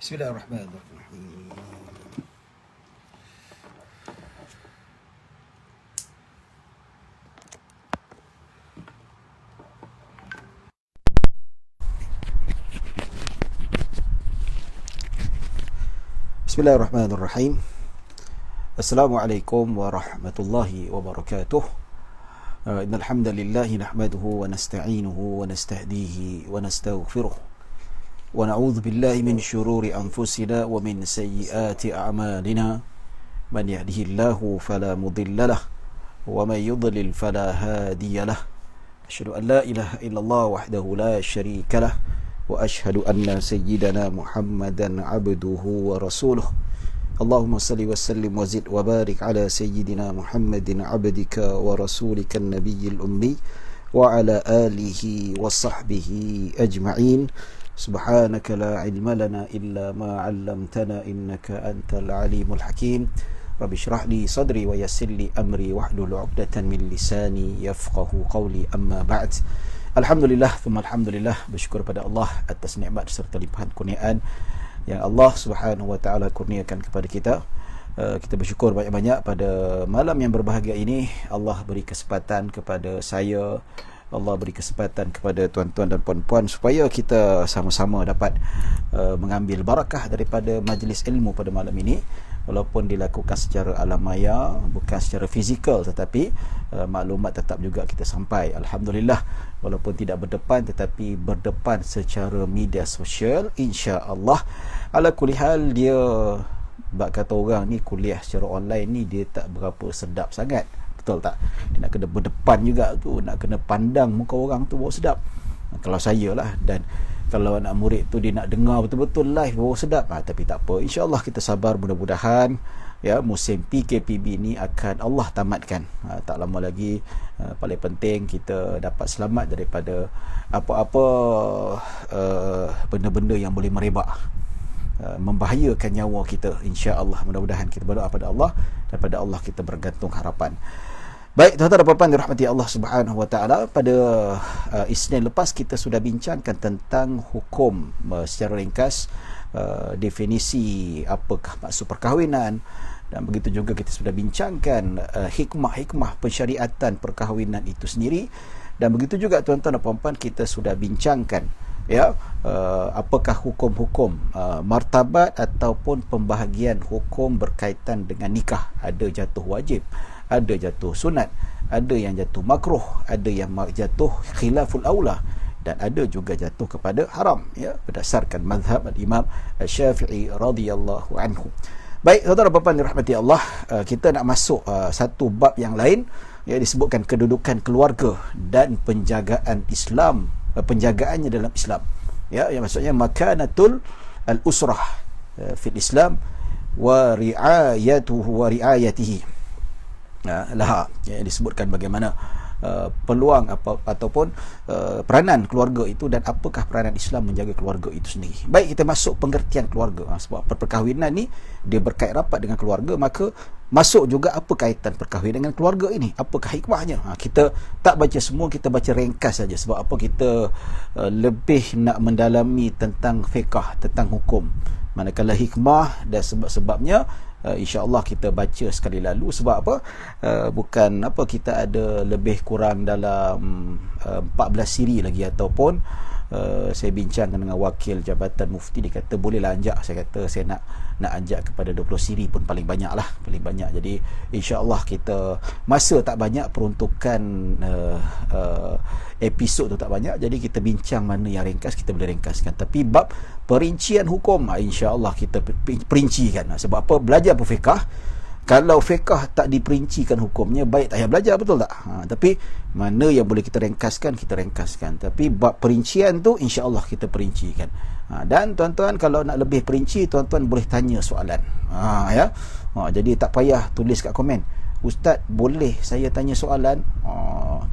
Bismillahirrahmanirrahim. Bismillahirrahmanirrahim. Assalamualaikum warahmatullahi wabarakatuh. Innal hamdalillah nahmaduhu wa nasta'inuhu wa nastahdihi wa nastaghfiruh. Wa na'udzu billahi min shururi anfusina wa min sayyiati a'malina. Man yahdihillahu fala mudilla lahu wa man yudlil fala hadiya lahu. Asyhadu an la ilaha illallah wahdahu la syarika lahu wa asyhadu anna sayyidana Muhammadan abduhu wa rasuluh. Allahumma salli wa sallim wa zid wa barik ala sayyidina Muhammadin abdika wa rasulika an-nabiyyil ummi wa ala alihi wa sahbihi ajma'in. Subhanaka la ilma lana illa ma 'allamtana innaka antal alimul hakim. Rabbi shrah li sadri wa yassir li amri wahlul 'uqdatan min lisani yafqahu qawli. Amma ba'd. Alhamdulillah, thumma alhamdulillah, bersyukur pada Allah atas nikmat serta limpahan kurniaan yang Allah Subhanahu wa taala kurniakan kepada kita. Kita bersyukur banyak-banyak pada malam yang berbahagia ini. Allah beri kesempatan kepada saya, Allah beri kesempatan kepada tuan-tuan dan puan-puan supaya kita sama-sama dapat mengambil barakah daripada majlis ilmu pada malam ini, walaupun dilakukan secara alam maya, bukan secara fizikal, tetapi maklumat tetap juga kita sampai. Alhamdulillah, walaupun tidak berdepan tetapi berdepan secara media sosial, insya-Allah. Ala kulli hal, dia bab kata orang ni kuliah secara online ni dia tak berapa sedap sangat. Betul tak? Dia nak kena berdepan juga tu, nak kena pandang muka orang tu baru sedap. Kalau saya lah, dan kalau anak murid tu dia nak dengar betul-betul live baru sedap. Tapi tak apa, insya-Allah kita sabar, mudah-mudahan ya musim PKPB ni akan Allah tamatkan. Tak lama lagi. Paling penting kita dapat selamat daripada apa-apa benda-benda yang boleh merebak, membahayakan nyawa kita. InsyaAllah, mudah-mudahan kita berdoa pada Allah, dan pada Allah kita bergantung harapan. Baik, tuan-tuan dan puan-puan dirahmati Allah Subhanahu wa taala, pada Isnin lepas kita sudah bincangkan tentang hukum secara ringkas, definisi apakah maksud perkahwinan, dan begitu juga kita sudah bincangkan hikmah-hikmah pensyariatan perkahwinan itu sendiri, dan begitu juga tuan-tuan dan puan-puan kita sudah bincangkan apakah hukum-hukum martabat ataupun pembahagian hukum berkaitan dengan nikah. Ada jatuh wajib, ada jatuh sunat, ada yang jatuh makruh, ada yang jatuh khilaful aula, dan ada juga jatuh kepada haram, ya, berdasarkan mazhab al-Imam Syafi'i radhiyallahu anhu. Baik, tuan-tuan dan puan-puan dirahmati Allah, kita nak masuk satu bab yang lain, yang disebutkan kedudukan keluarga dan penjagaan Islam, penjagaannya dalam Islam, ya, yang maksudnya makanatul al-usrah fil Islam wa riayatuhu wa riayatihi. Lah, yang disebutkan bagaimana peluang ataupun peranan keluarga itu, dan apakah peranan Islam menjaga keluarga itu sendiri. Baik, kita masuk pengertian keluarga. Sebab perkahwinan ni dia berkait rapat dengan keluarga, maka masuk juga apa kaitan perkahwinan dengan keluarga ini, apakah hikmahnya. Kita tak baca semua, kita baca ringkas saja. Sebab apa? Kita lebih nak mendalami tentang fiqh, tentang hukum. Manakala hikmah dan sebab-sebabnya insya-Allah kita baca sekali lalu. Sebab apa? Bukan apa, kita ada lebih kurang dalam 14 siri lagi, ataupun saya bincangkan dengan wakil Jabatan Mufti, dia kata bolehlah anjak. Saya kata saya nak anjak kepada 20 siri pun paling banyak lah, paling banyak. Jadi insya-Allah kita masa tak banyak, peruntukan episod tu tak banyak, jadi kita bincang mana yang ringkas kita boleh ringkaskan. Tapi bab perincian hukum, insya-Allah kita perincikan. Sebab apa? Belajar fiqh, kalau fiqh tak diperincikan hukumnya, baik tak payah belajar, betul tak? Tapi mana yang boleh kita ringkaskan, kita ringkaskan. Tapi bab perincian tu insya-Allah kita perincikan. Dan tuan-tuan kalau nak lebih perinci, tuan-tuan boleh tanya soalan. Jadi tak payah tulis kat komen, Ustaz boleh saya tanya soalan?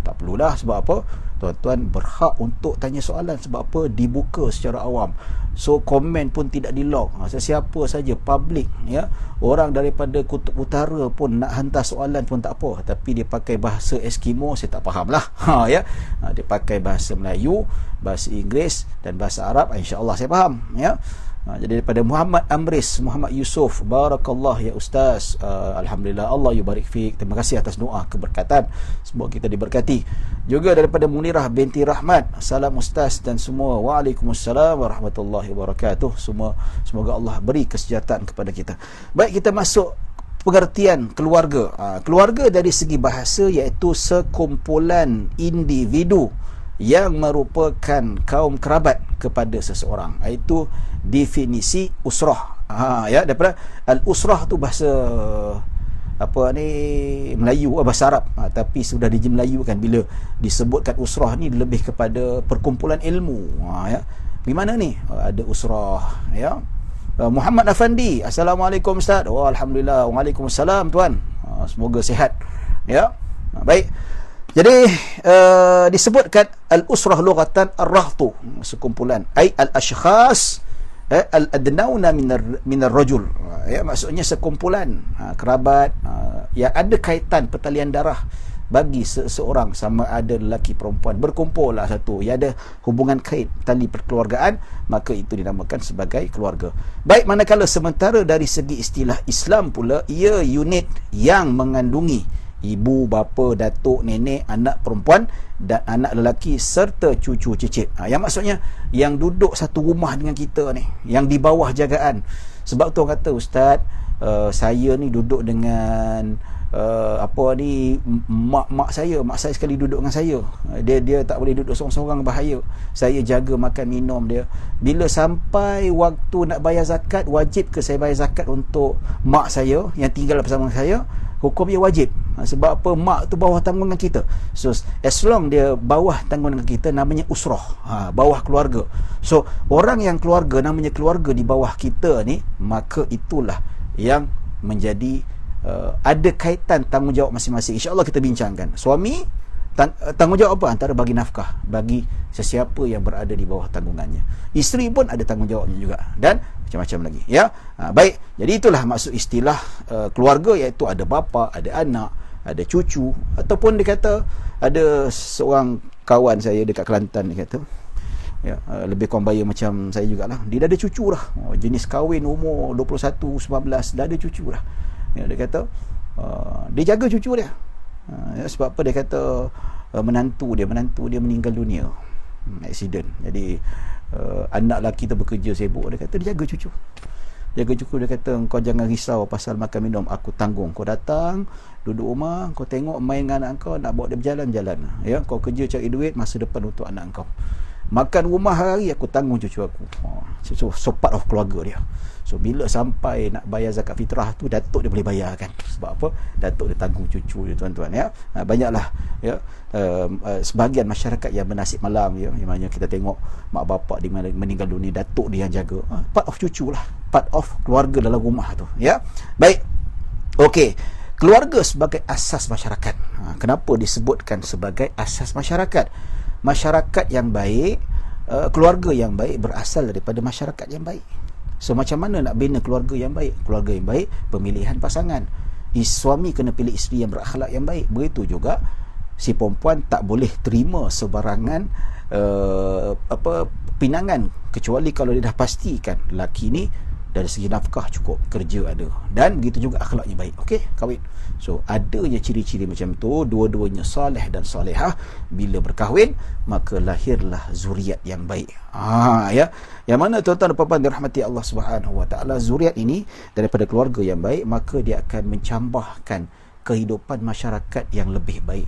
Tak perlulah. Sebab apa? Tuan-tuan berhak untuk tanya soalan. Sebab apa? Dibuka secara awam. So komen pun tidak di-lock. Sesiapa saja, public, ya. Orang daripada kutub utara pun nak hantar soalan pun tak apa. Tapi dia pakai bahasa Eskimo, saya tak faham lah. Ya. Dia pakai bahasa Melayu, bahasa Inggeris dan bahasa Arab, insya-Allah saya faham, ya. Jadi daripada Muhammad Amris, Muhammad Yusuf, barakallah ya ustaz, alhamdulillah, Allah yubarik fiik, terima kasih atas doa keberkatan, semoga kita diberkati. Juga daripada Munirah binti Rahmat, salam ustaz dan semua, waalaikumsalam warahmatullahi wabarakatuh, semoga Allah beri kesejahteraan kepada kita. Baik, kita masuk pengertian keluarga. Keluarga dari segi bahasa iaitu sekumpulan individu yang merupakan kaum kerabat kepada seseorang. Itu definisi usrah. Ya, daripada al-usrah tu bahasa Melayu, bahasa Arab, tapi sudah dimelayukan bila disebutkan usrah ni lebih kepada perkumpulan ilmu. Ya, di mana ni ada usrah, ya. Muhammad Afandi, assalamualaikum ustaz. Alhamdulillah, waalaikumsalam tuan, semoga sihat, ya. Baik, jadi disebutkan al-usrah lughatan ar-rahtu, sekumpulan, ai al-ashkhas al-adnauna min ar-rajul, ya, maksudnya sekumpulan kerabat yang ada kaitan pertalian darah bagi seseorang, sama ada lelaki perempuan, berkumpul lah satu, ia ada hubungan kait tali perkeluargaan, maka itu dinamakan sebagai keluarga. Baik, manakala sementara dari segi istilah Islam pula, ia unit yang mengandungi ibu, bapa, datuk, nenek, anak perempuan dan anak lelaki serta cucu cicit. Yang maksudnya yang duduk satu rumah dengan kita ni, yang di bawah jagaan. Sebab tu orang kata, ustaz, saya ni duduk dengan mak saya sekali duduk dengan saya. Dia tak boleh duduk seorang-seorang, bahaya. Saya jaga makan minum dia. Bila sampai waktu nak bayar zakat, wajib ke saya bayar zakat untuk mak saya yang tinggal bersama saya? Hukum dia wajib. Sebab apa? Mak tu bawah tanggungan kita. So as long dia bawah tanggungan kita, namanya usrah, bawah keluarga. So orang yang keluarga, namanya keluarga di bawah kita ni, maka itulah yang menjadi ada kaitan tanggungjawab masing-masing. InsyaAllah kita bincangkan. Suami tanggungjawab apa? Antara bagi nafkah bagi sesiapa yang berada di bawah tanggungannya. Isteri pun ada tanggungjawabnya juga, dan macam-macam lagi, ya. Baik, jadi itulah maksud istilah keluarga, iaitu ada bapa, ada anak, ada cucu, ataupun dia kata ada seorang kawan saya dekat Kelantan, dia kata, ya, lebih kurang bayar macam saya jugalah, dia dah ada cucu dah, jenis kahwin umur 21, 19, dah ada cucu dah. Ya, dia kata dia jaga cucu dia. Ya, sebab apa? Dia kata menantu dia meninggal dunia, aksiden. Jadi anak lelaki tu bekerja sibuk, dia kata dia jaga cucu. Dia kata, kau jangan risau pasal makan minum, aku tanggung. Kau datang duduk rumah, kau tengok main dengan anak kau, nak bawa dia berjalan-jalan, ya, kau kerja cari duit masa depan untuk anak kau. Makan rumah hari, aku tanggung cucu aku. So part of keluarga dia. So bila sampai nak bayar zakat fitrah tu, datuk dia boleh bayar kan. Sebab apa? Datuk dia tanggung cucu dia, tuan-tuan, ya. Banyaklah, ya, sebahagian masyarakat yang bernasib malang, ya, yang mana kita tengok mak bapak dia meninggal dunia, datuk dia yang jaga. Part of cucu lah, part of keluarga dalam rumah tu, ya. Baik, okey. Keluarga sebagai asas masyarakat. Kenapa disebutkan sebagai asas masyarakat? Masyarakat yang baik, keluarga yang baik berasal daripada masyarakat yang baik. So macam mana nak bina keluarga yang baik? Keluarga yang baik, pemilihan pasangan. Suami kena pilih isteri yang berakhlak yang baik. Begitu juga si perempuan tak boleh terima sebarangan pinangan, kecuali kalau dia dah pastikan lelaki ni dari segi nafkah cukup, kerja ada, dan begitu juga akhlaknya baik. Okey, kahwin. So adanya ciri-ciri macam tu, dua-duanya soleh dan solehah. Bila berkahwin, maka lahirlah zuriat yang baik. Ya, yang mana tuan-tuan dan puan-puan dirahmati Allah Subhanahu Wa Taala, zuriat ini daripada keluarga yang baik, maka dia akan mencambahkan kehidupan masyarakat yang lebih baik,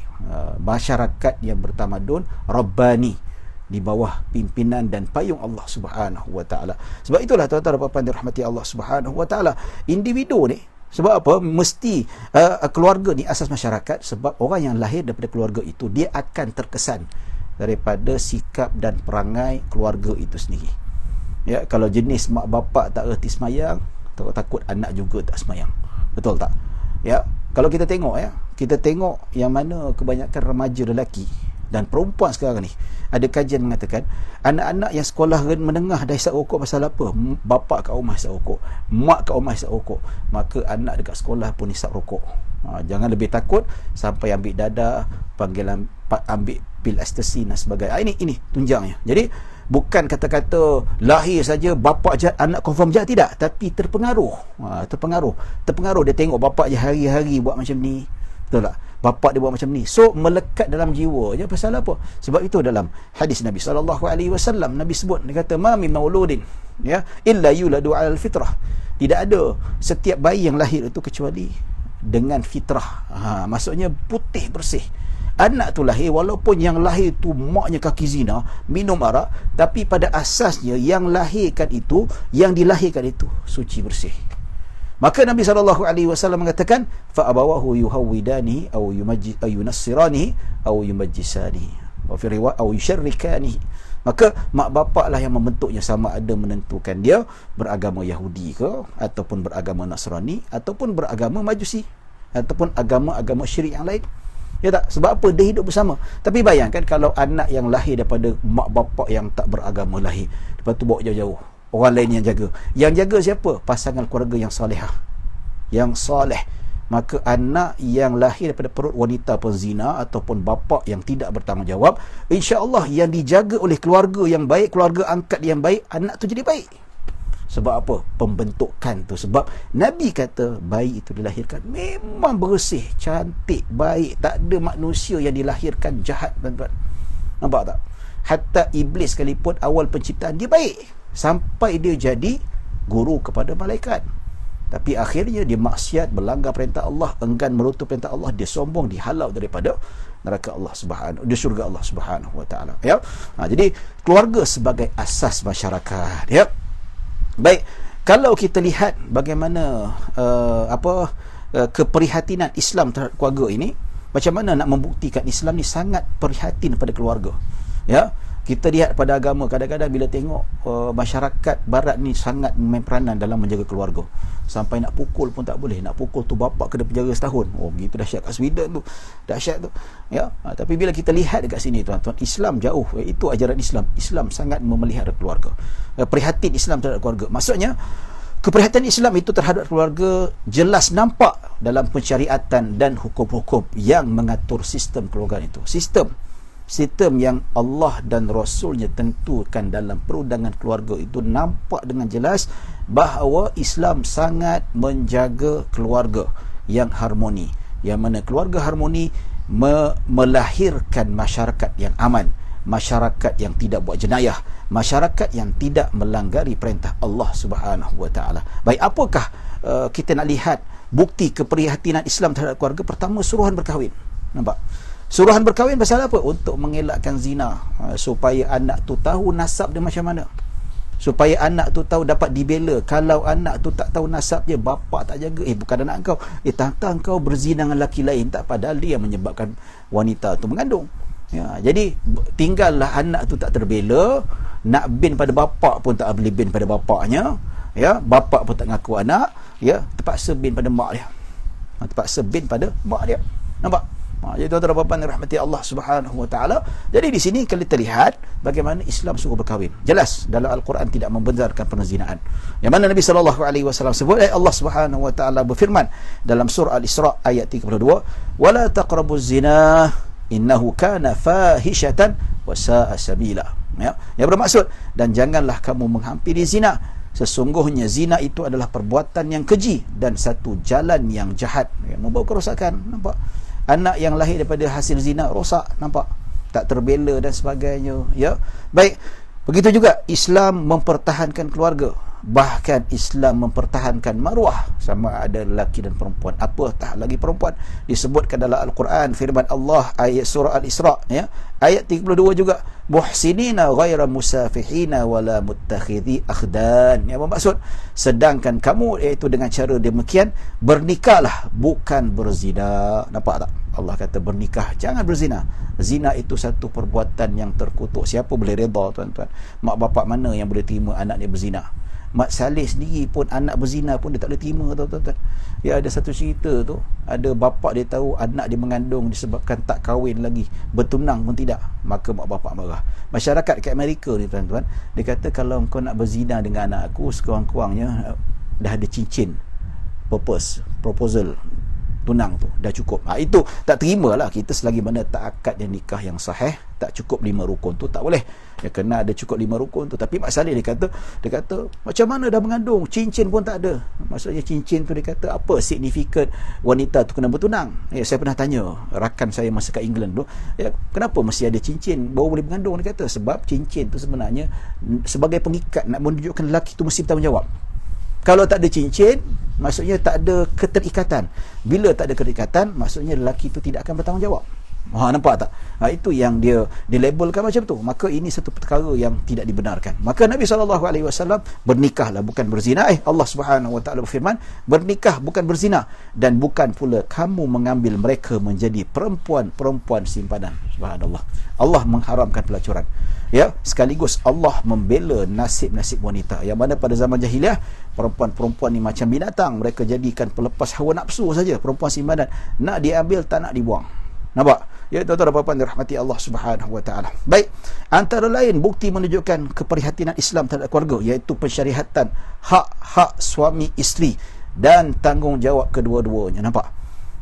masyarakat yang bertamadun, rabbani, di bawah pimpinan dan payung Allah Subhanahu Wa Taala. Sebab itulah tuan-tuan dan puan-puan dirahmati Allah Subhanahu Wa Taala, individu ni, sebab apa? Mesti keluarga ni asas masyarakat. Sebab orang yang lahir daripada keluarga itu, dia akan terkesan daripada sikap dan perangai keluarga itu sendiri. Ya, kalau jenis mak bapak tak erti semayang, takut anak juga tak semayang. Betul tak? Ya, kalau kita tengok, ya, kita tengok yang mana kebanyakan remaja lelaki dan perempuan sekarang ni, ada kajian mengatakan anak-anak yang sekolah menengah dah hisap rokok pasal apa? Bapa kat rumah hisap rokok, mak kat rumah hisap rokok, maka anak dekat sekolah pun hisap rokok. Jangan lebih takut sampai ambil dadah, ambil pil ekstasi dan sebagainya. Ini tunjangnya. Jadi Bukan kata-kata lahir saja bapa jahat, anak confirm jahat, tidak. Tapi terpengaruh. Terpengaruh dia tengok bapa je hari-hari buat macam ni. Betul tak? Bapa dia buat macam ni. So melekat dalam jiwa je. Pasal apa? Sebab itu dalam hadis Nabi SAW, Nabi sebut, dia kata ma min mauludin ya illa yuladu ala fitrah. Tidak ada setiap bayi yang lahir itu kecuali dengan fitrah. Maksudnya putih bersih. Anak tu lahir, walaupun yang lahir tu maknya kaki zina, minum arak, tapi pada asasnya yang lahirkan itu, yang dilahirkan itu suci bersih. Maka Nabi SAW mengatakan, fa abawahu yuhawidani aw yunassirani aw yumajjisani wa fi riwayat aw yusharrikani. Maka mak bapak lah yang membentuknya, sama ada menentukan dia beragama Yahudi ke, ataupun beragama Nasrani, ataupun beragama Majusi, ataupun agama-agama syirik yang lain. Ya tak? Sebab apa? Dia hidup bersama. Tapi bayangkan kalau anak yang lahir daripada mak bapak yang tak beragama lahir, lepas tu bawa jauh-jauh, orang lain yang jaga. Yang jaga siapa? Pasangan keluarga yang salihah, yang soleh. Maka anak yang lahir daripada perut wanita penzina ataupun bapa yang tidak bertanggungjawab, insya-Allah yang dijaga oleh keluarga yang baik, keluarga angkat yang baik, anak tu jadi baik. Sebab apa? Pembentukan tu. Sebab Nabi kata bayi itu dilahirkan memang bersih, cantik, baik. Tak ada manusia yang dilahirkan jahat, tuan-tuan. Nampak tak? Hatta iblis sekalipun awal penciptaan dia baik, sampai dia jadi guru kepada malaikat. Tapi akhirnya dia maksiat, melanggar perintah Allah, enggan menutup perintah Allah, dia sombong, dihalau daripada neraka Allah Subhanahu, di syurga Allah Subhanahu wa taala. Ya. Jadi keluarga sebagai asas masyarakat, ya. Baik, kalau kita lihat bagaimana keprihatinan Islam terhadap keluarga ini, macam mana nak membuktikan Islam ni sangat prihatin pada keluarga. Ya, kita lihat pada agama, kadang-kadang bila tengok masyarakat barat ni sangat memain peranan dalam menjaga keluarga. Sampai nak pukul pun tak boleh. Nak pukul tu bapak kena penjara setahun. Oh, begitu dahsyat kat Sweden tu. Dahsyat tu. Ya, tapi bila kita lihat dekat sini, tuan-tuan, Islam jauh. Itu ajaran Islam. Islam sangat memelihara keluarga. Prihatin Islam terhadap keluarga. Maksudnya, keprihatinan Islam itu terhadap keluarga jelas nampak dalam pensyariatan dan hukum-hukum yang mengatur sistem keluarga itu. Sistem yang Allah dan Rasulnya tentukan dalam perundangan keluarga itu nampak dengan jelas bahawa Islam sangat menjaga keluarga yang harmoni, yang mana keluarga harmoni melahirkan masyarakat yang aman, masyarakat yang tidak buat jenayah, masyarakat yang tidak melanggari perintah Allah Subhanahu wa taala. Baik, apakah kita nak lihat bukti keprihatinan Islam terhadap keluarga? Pertama, suruhan berkahwin. Nampak? Suruhan berkahwin pasal apa? Untuk mengelakkan zina, supaya anak tu tahu nasab dia macam mana, supaya anak tu tahu dapat dibela. Kalau anak tu tak tahu nasab dia, bapa tak jaga, bukan anak kau, tantang kau berzina dengan lelaki lain, tak, padahal dia yang menyebabkan wanita tu mengandung. Ya, jadi tinggallah anak tu tak terbela, nak bin pada bapa pun tak boleh bin pada bapaknya, ya, bapa pun tak ngaku anak, ya, terpaksa bin pada mak dia. Terpaksa bin pada mak dia. Nampak? Jadi tuan-tuan dan puan dirahmati Allah Subhanahu wa taala. Jadi di sini kalau kita lihat bagaimana Islam suruh berkahwin. Jelas dalam Al-Quran tidak membenarkan perzinaan. Yang mana Nabi SAW sebut, Allah Subhanahu wa taala berfirman dalam surah Al-Isra ayat 32, "Wala taqrabuz zina innahu kana fahishatan wa sa'a sabila." Ya, yang bermaksud, dan janganlah kamu menghampiri zina. Sesungguhnya zina itu adalah perbuatan yang keji dan satu jalan yang jahat, yang membawa kerosakan. Nampak? Anak yang lahir daripada hasil zina rosak, nampak? Tak terbela dan sebagainya, ya. Baik, begitu juga Islam mempertahankan keluarga. Bahkan Islam mempertahankan maruah, sama ada lelaki dan perempuan. Apa tak lagi perempuan? Disebutkan dalam Al-Quran, firman Allah ayat surah Al-Isra, ya, ayat 32 juga, muhsinina ghaira musafihina wala muttakhidhi akhdan. Yang bermaksud, sedangkan kamu, iaitu dengan cara demikian, bernikahlah, bukan berzina. Nampak tak? Allah kata bernikah, jangan berzina. Zina itu satu perbuatan yang terkutuk. Siapa boleh redha, tuan-tuan? Mak bapak mana yang boleh terima anak dia berzina? Mak Saleh sendiri pun anak berzina pun dia tak boleh terima, tuan-tuan. Ya, ada satu cerita tu, ada bapak dia tahu anak dia mengandung disebabkan tak kahwin lagi, bertunang pun tidak, maka mak bapak marah. Masyarakat kat Amerika ni, tuan-tuan, dia kata kalau kau nak berzina dengan anak aku, sekurang-kurangnya dah ada cincin proposal tunang tu dah cukup. Itu tak terimalah kita selagi mana tak akad yang nikah yang sahih, tak cukup 5 rukun tu tak boleh. Ya, kena ada cukup 5 rukun tu. Tapi Mak Saleh dia kata macam mana dah mengandung, cincin pun tak ada. Maksudnya cincin tu dia kata apa signifikan wanita tu kena bertunang. Ya, saya pernah tanya rakan saya masa kat England tu, ya, kenapa mesti ada cincin baru boleh mengandung? Dia kata sebab cincin tu sebenarnya sebagai pengikat, nak menunjukkan lelaki tu mesti bertanggungjawab. Kalau tak ada cincin, maksudnya tak ada keterikatan. Bila tak ada keterikatan, maksudnya lelaki itu tidak akan bertanggungjawab. Nampak tak? Itu yang dia dilabelkan macam tu. Maka ini satu perkara yang tidak dibenarkan. Maka Nabi SAW bernikahlah, bukan berzina. Allah Subhanahu Wa Taala berfirman, bernikah bukan berzina, dan bukan pula kamu mengambil mereka menjadi perempuan-perempuan simpanan. Subhanallah. Allah mengharamkan pelacuran. Ya, sekaligus Allah membela nasib-nasib wanita yang mana pada zaman jahiliah perempuan-perempuan ni macam binatang, mereka jadikan pelepas hawa nafsu saja, perempuan simpanan, nak diambil tak nak dibuang. Nampak? Ya, tuan-tuan dan puan-puan dirahmati Allah Subhanahu Wa Taala. Baik, antara lain bukti menunjukkan keprihatinan Islam terhadap keluarga iaitu pensyarihatan hak-hak suami isteri dan tanggungjawab kedua-duanya. Nampak?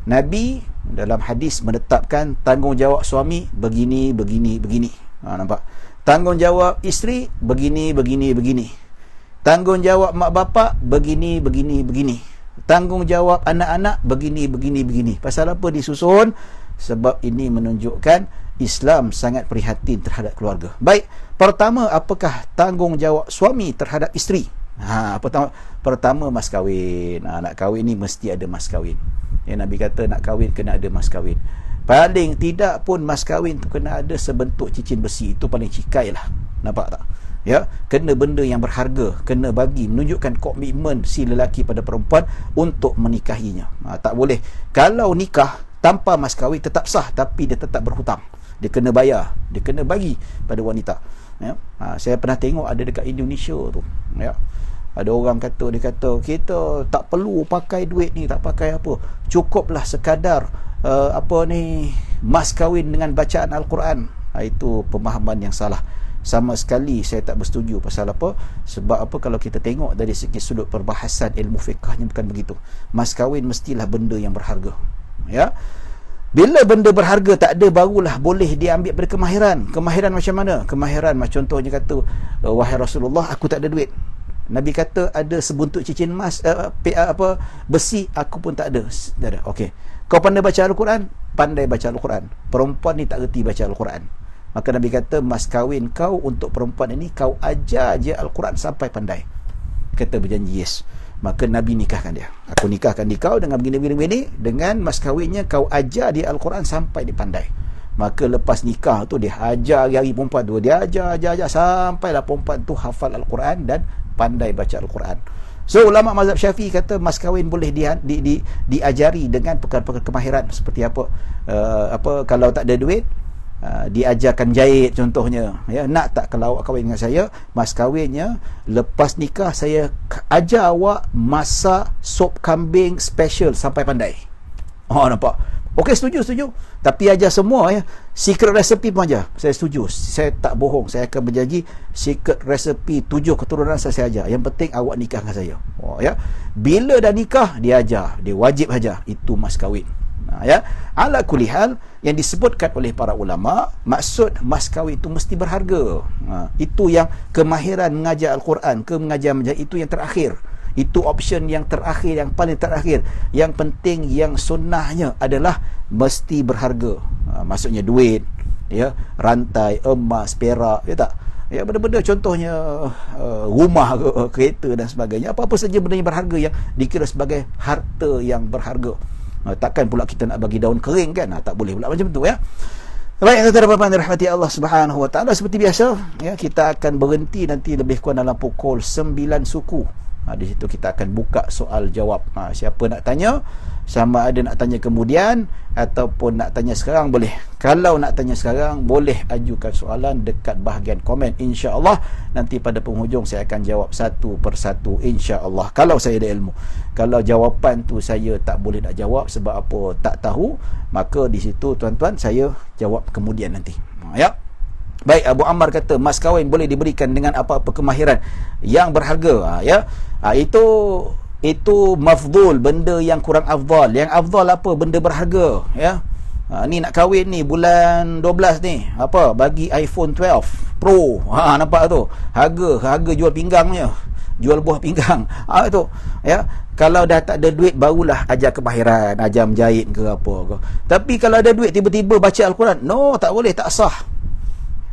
Nabi dalam hadis menetapkan tanggungjawab suami begini. Nampak? Tanggungjawab isteri begini. Tanggungjawab mak bapak begini. Tanggungjawab anak-anak begini. Pasal apa disusun? Sebab ini menunjukkan Islam sangat prihatin terhadap keluarga. Baik, pertama, apakah tanggungjawab suami terhadap isteri? Pertama mas kahwin. Nak kahwin ni mesti ada mas kahwin. Ya, Nabi kata nak kahwin kena ada mas kahwin. Paling tidak pun mas kahwin tu kena ada sebentuk cincin besi. Itu paling cikai lah. Nampak tak? Ya, kena benda yang berharga, kena bagi, menunjukkan komitmen si lelaki pada perempuan untuk menikahinya. Tak boleh. Kalau nikah tanpa mas kahwin tetap sah, tapi dia tetap berhutang. Dia kena bayar, dia kena bagi pada wanita. Ya. Saya pernah tengok ada dekat Indonesia tu. Ya. Ada orang dia kata kita tak perlu pakai duit ni, tak pakai apa. Cukuplah sekadar mas kahwin dengan bacaan Al-Quran. Itu pemahaman yang salah. Sama sekali saya tak bersetuju. Pasal apa? Sebab apa, kalau kita tengok dari segi sudut perbahasan ilmu fiqhnya bukan begitu. Mas kahwin mestilah benda yang berharga. Ya. Bila benda berharga tak ada, barulah boleh diambil pada kemahiran. Kemahiran macam mana? Kemahiran macam contohnya kata, wahai Rasulullah, aku tak ada duit. Nabi kata ada sebuntuk cincin emas besi, aku pun tak ada. Okey. Kau pandai baca Al-Quran? Pandai baca Al-Quran. Perempuan ni tak reti baca Al-Quran. Maka Nabi kata mas kahwin kau untuk perempuan ini, kau ajar je Al-Quran sampai pandai. Kata berjanji yes. Maka Nabi nikahkan dia. Aku nikahkan di kau dengan begini. Dengan mas kahwinnya kau ajar dia Al-Quran sampai dia pandai. Maka lepas nikah tu dia ajar hari perempuan tu. Dia ajar sampailah perempuan tu hafal Al-Quran dan pandai baca Al-Quran. So ulama mazhab Syafi'i kata mas kahwin boleh diajari dengan perkara-perkara kemahiran seperti apa kalau tak ada duit, diajarkan jahit contohnya. Ya, nak tak kalau awak kahwin dengan saya, mas kahwinnya lepas nikah saya ajar awak masak sop kambing special sampai pandai. Nampak? Okey, setuju. Tapi ajar semua ya. Secret recipe pun ajar. Saya setuju. Saya tak bohong. Saya akan berjanji secret recipe 7 keturunan saya ajar. Yang penting awak nikah dengan saya. Ya. Bila dah nikah, dia ajar. Dia wajib ajar. Itu mas kahwin. Ya. Ala kulli hal, yang disebutkan oleh para ulama, maksud mas kahwin itu mesti berharga. Itu yang kemahiran mengajar Al-Quran ke mengajar itu yang terakhir. Itu option yang terakhir, yang paling terakhir. Yang penting, yang sunnahnya adalah mesti berharga. Maksudnya duit, ya, rantai, emas, perak, ya tak? Ya, benda-benda contohnya rumah, kereta dan sebagainya. Apa-apa saja benda yang berharga yang dikira sebagai harta yang berharga. Takkan pula kita nak bagi daun kering kan? Tak boleh pula macam tu ya. Baik, tuan-tuan dirahmati Allah Subhanahu Wa Taala, seperti biasa ya, kita akan berhenti nanti lebih kurang dalam pukul 9 suku. Di situ kita akan buka soal jawab. Siapa nak tanya, sama ada nak tanya kemudian ataupun nak tanya sekarang boleh. Kalau nak tanya sekarang, boleh ajukan soalan dekat bahagian komen. InsyaAllah nanti pada penghujung saya akan jawab satu persatu, insyaAllah, kalau saya ada ilmu. Kalau jawapan tu saya tak boleh nak jawab sebab apa, tak tahu, maka di situ tuan-tuan saya jawab kemudian nanti. Ya. Baik, Abu Ammar kata mas kahwin boleh diberikan dengan apa-apa kemahiran yang berharga. Itu itu mafdhul, benda yang kurang afdal. Yang afdal apa? Benda berharga, ya. Ni nak kahwin ni bulan 12 ni, apa, bagi iPhone 12 Pro. Nampak tu, harga jual pinggangnya, jual buah pinggang. Itu, ya. Kalau dah tak ada duit, barulah ajar kemahiran, ajar menjahit ke apa ke. Tapi kalau ada duit, tiba-tiba baca Al-Quran, no, tak boleh, tak sah.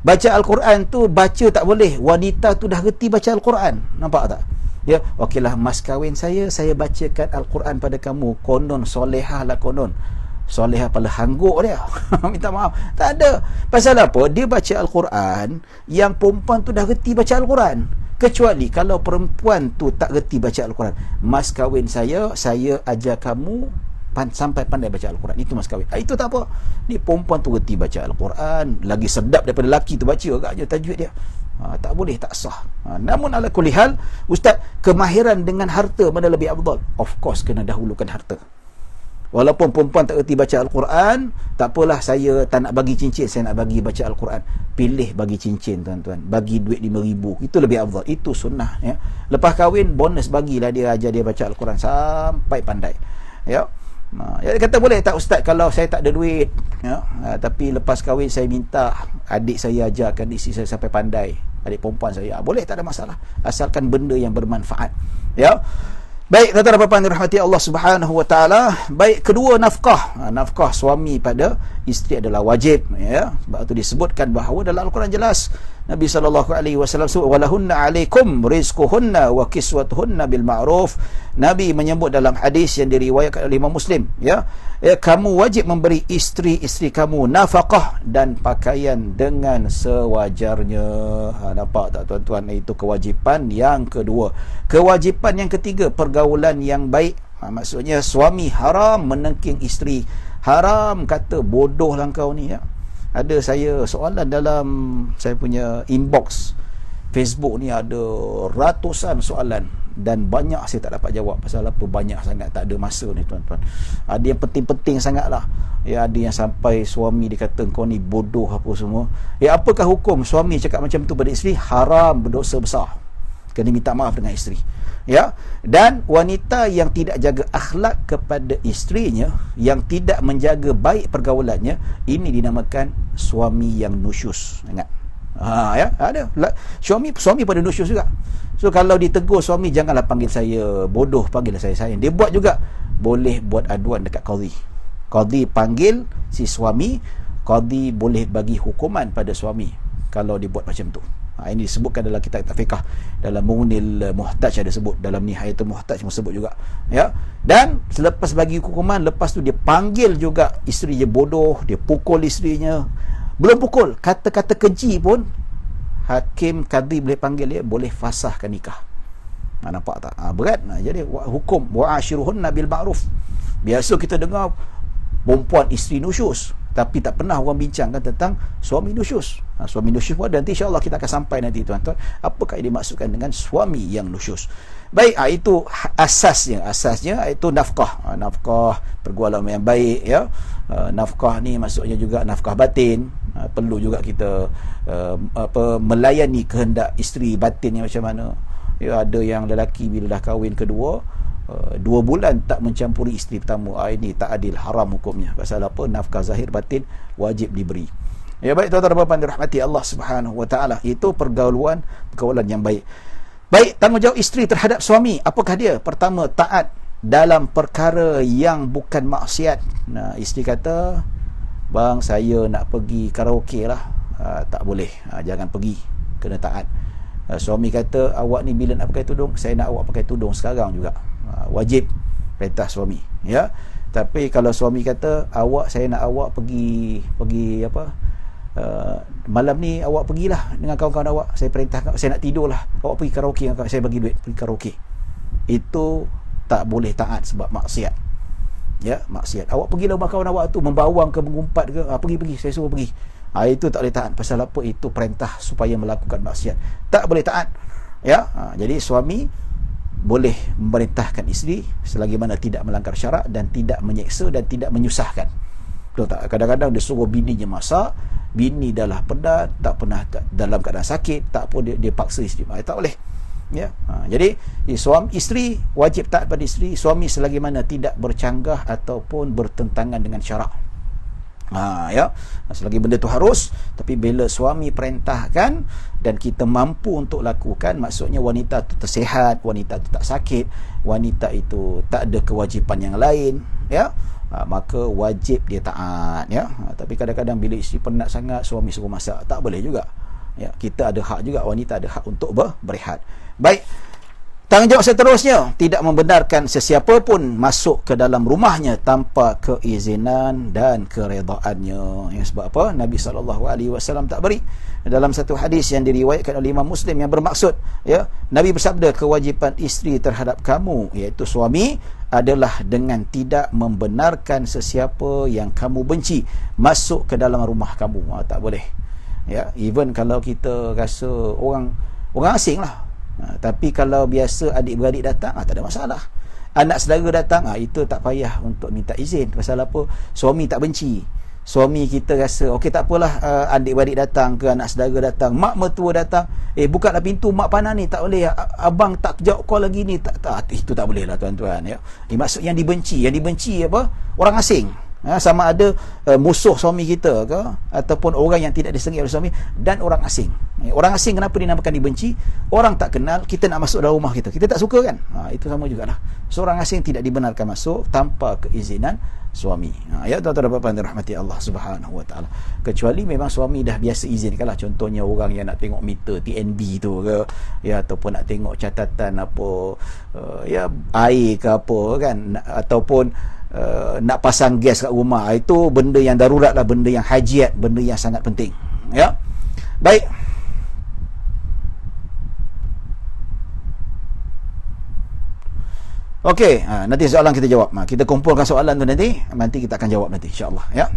Baca Al-Quran tu baca tak boleh, wanita tu dah reti baca Al-Quran. Nampak tak? Ya, okeylah, mas kahwin saya bacakan Al-Quran pada kamu. Konon solehah lah, konon solehah pala hangguk dia. Minta maaf, tak ada. Pasal apa? Dia baca Al-Quran, yang perempuan tu dah reti baca Al-Quran. Kecuali kalau perempuan tu tak reti baca Al-Quran, mas kahwin saya ajar kamu sampai pandai baca Al-Quran. Itu mas kahwin. Itu tak apa. Ni perempuan tu reti baca Al-Quran, lagi sedap daripada lelaki tu baca agaknya tajwid dia. Tak boleh, tak sah. Namun ala kulli hal, ustaz, kemahiran dengan harta mana lebih afdal? Of course kena dahulukan harta. Walaupun perempuan tak reti baca Al-Quran, tak apalah, saya tak nak bagi cincin, saya nak bagi baca Al-Quran. Pilih bagi cincin, tuan-tuan. Bagi duit 5,000. Itu lebih afdal. Itu sunnah, ya. Lepas kahwin, bonus bagilah dia, ajar dia baca Al-Quran sampai pandai. Ya. Dia kata, boleh tak ustaz kalau saya tak ada duit, ya? Tapi lepas kahwin saya minta adik saya ajarkan isteri saya sampai pandai, adik perempuan saya. Boleh, tak ada masalah, asalkan benda yang bermanfaat, ya. Baik, tuan-tuan dan puan-puan dirahmati Allah Subhanahu wa taala. Baik, kedua, nafkah. Nafkah suami pada isteri adalah wajib, ya. Sebab itu disebutkan bahawa dalam Al-Quran jelas Nabi SAW sebut, walahunna alaikum rizquhunna wa kiswatuhunna bil ma'ruf. Nabi menyebut dalam hadis yang diriwayatkan oleh Imam Muslim, ya, kamu wajib memberi isteri-isteri kamu nafkah dan pakaian dengan sewajarnya. Nampak tak, tuan-tuan? Itu kewajipan yang kedua. Kewajipan yang ketiga, pergaulan yang baik. Maksudnya suami haram menengking isteri. Haram kata, bodoh lah kau ni, ya. Ada saya soalan dalam saya punya inbox Facebook ni, ada ratusan soalan dan banyak saya tak dapat jawab. Pasal apa? Banyak sangat, tak ada masa ni, tuan-tuan. Ada yang penting-penting sangat lah, ya. Ada yang sampai suami dikata kau ni bodoh apa semua. Ya, apakah hukum suami cakap macam tu pada isteri? Haram, berdosa besar, kena minta maaf dengan isteri, ya. Dan wanita yang tidak jaga akhlak kepada isterinya, yang tidak menjaga baik pergaulannya, ini dinamakan suami yang nusyus. Ingat, ya, ada suami pada nusyus juga. So kalau ditegur suami, janganlah panggil saya bodoh, panggillah saya sayang. Dia buat juga, boleh buat aduan dekat qadhi. Qadhi panggil si suami, qadhi boleh bagi hukuman pada suami kalau dia buat macam tu. Ini disebutkan dalam kitab fiqh, dalam Mughnil Muhtaj ada sebut, dalam Nihayatul Muhtaj sebut juga, ya. Dan selepas bagi hukuman, lepas tu dia panggil juga isteri dia bodoh, dia pukul isterinya. Belum pukul, kata-kata keji pun hakim qadhi boleh panggil dia, boleh fasahkan nikah. Nampak tak? Berat. Jadi hukum wa'ashiruhunna bil ma'ruf. Biasa kita dengar perempuan isteri nusyus, tapi tak pernah orang bincangkan tentang suami nusyus. Suami nusyus pun, dan insya-Allah kita akan sampai nanti, tuan-tuan, apakah yang dimaksudkan dengan suami yang nusyus. Baik, itu asasnya itu nafkah. Nafkah, pergaulan yang baik, ya. Nafkah ni maksudnya juga nafkah batin. Perlu juga kita melayani kehendak isteri batinnya macam mana. Ya, ada yang lelaki bila dah kahwin kedua, 2 bulan tak mencampuri isteri pertama. Ini tak adil, haram hukumnya. Pasal apa? Nafkah zahir batin wajib diberi. Ya, baik, tuan-tuan dan puan-puan dirahmati Allah Subhanahu wa taala. Itu pergaulan yang baik. Baik, tanggungjawab isteri terhadap suami, apakah dia? Pertama, taat dalam perkara yang bukan maksiat. Isteri kata, bang, saya nak pergi karaoke lah. Tak boleh, jangan pergi, kena taat. Suami kata, awak ni bila nak pakai tudung? Saya nak awak pakai tudung sekarang juga. Wajib perintah suami, ya. Tapi kalau suami kata, saya nak awak pergi apa, malam ni awak pergilah dengan kawan-kawan awak, saya perintah, saya nak tidur lah, awak pergi karaoke dengan saya bagi duit pergi karaoke. Itu tak boleh taat, sebab maksiat, ya, maksiat. Awak pergilah rumah kawan awak tu, membawang ke, mengumpat ke, pergi, saya suruh pergi. Itu tak boleh taat. Pasal apa? Itu perintah supaya melakukan maksiat, tak boleh taat, ya. Jadi suami boleh memerintahkan isteri selagi mana tidak melanggar syarak dan tidak menyeksa dan tidak menyusahkan. Betul tak? Kadang-kadang dia suruh bininya masak, bini dah lah penat, tak pernah dalam keadaan sakit, tak pun dia paksa isteri. Tak boleh. Ya, jadi suami isteri wajib taat pada isteri, suami selagi mana tidak bercanggah ataupun bertentangan dengan syarak. Ya, selagi benda tu harus, tapi bila suami perintahkan dan kita mampu untuk lakukan, maksudnya wanita tu tersihat, wanita tu tak sakit, wanita itu tak ada kewajipan yang lain, ya, maka wajib dia taat, ya. Tapi kadang-kadang bila isteri penat sangat, suami suruh masak, tak boleh juga. Ya, kita ada hak juga, wanita ada hak untuk berehat. Baik, tanggungjawab seterusnya, tidak membenarkan sesiapa pun masuk ke dalam rumahnya tanpa keizinan dan keredaannya. Ya, sebab apa? Nabi SAW tak beri. Dalam satu hadis yang diriwayatkan oleh Imam Muslim yang bermaksud, ya, Nabi bersabda, kewajipan isteri terhadap kamu, iaitu suami, adalah dengan tidak membenarkan sesiapa yang kamu benci masuk ke dalam rumah kamu. Tak boleh. Ya, even kalau kita rasa orang asing lah, tapi kalau biasa adik-beradik datang, tak ada masalah. Anak saudara datang, itu tak payah untuk minta izin. Pasal apa? Suami tak benci. Suami kita rasa okey, tak apalah, adik-beradik datang ke, anak saudara datang, mak mertua datang, bukalah pintu, mak panas ni, tak boleh, abang tak jawab call lagi ni, tak, itu tak boleh lah tuan-tuan, ya. Maksud yang dibenci apa? Orang asing. Sama ada musuh suami kita ke, ataupun orang yang tidak disengit oleh suami, dan orang asing. Orang asing kenapa dinamakan dibenci? Orang tak kenal, kita nak masuk dalam rumah kita, kita tak suka kan? Itu sama jugalah. Seorang asing tidak dibenarkan masuk tanpa keizinan suami. Ya, tuan-tuan dan puan-puan dirahmati Allah Subhanahu Wa Taala. Kecuali memang suami dah biasa izinkanlah, contohnya orang yang nak tengok meter TNB tu ke, ya, ataupun nak tengok catatan apa, ya, air ke apa kan, ataupun nak pasang gas kat rumah, itu benda yang darurat lah, benda yang hajiat, benda yang sangat penting, ya. Baik, okey, nanti soalan kita jawab, kita kumpulkan soalan tu nanti kita akan jawab nanti insya-Allah, ya.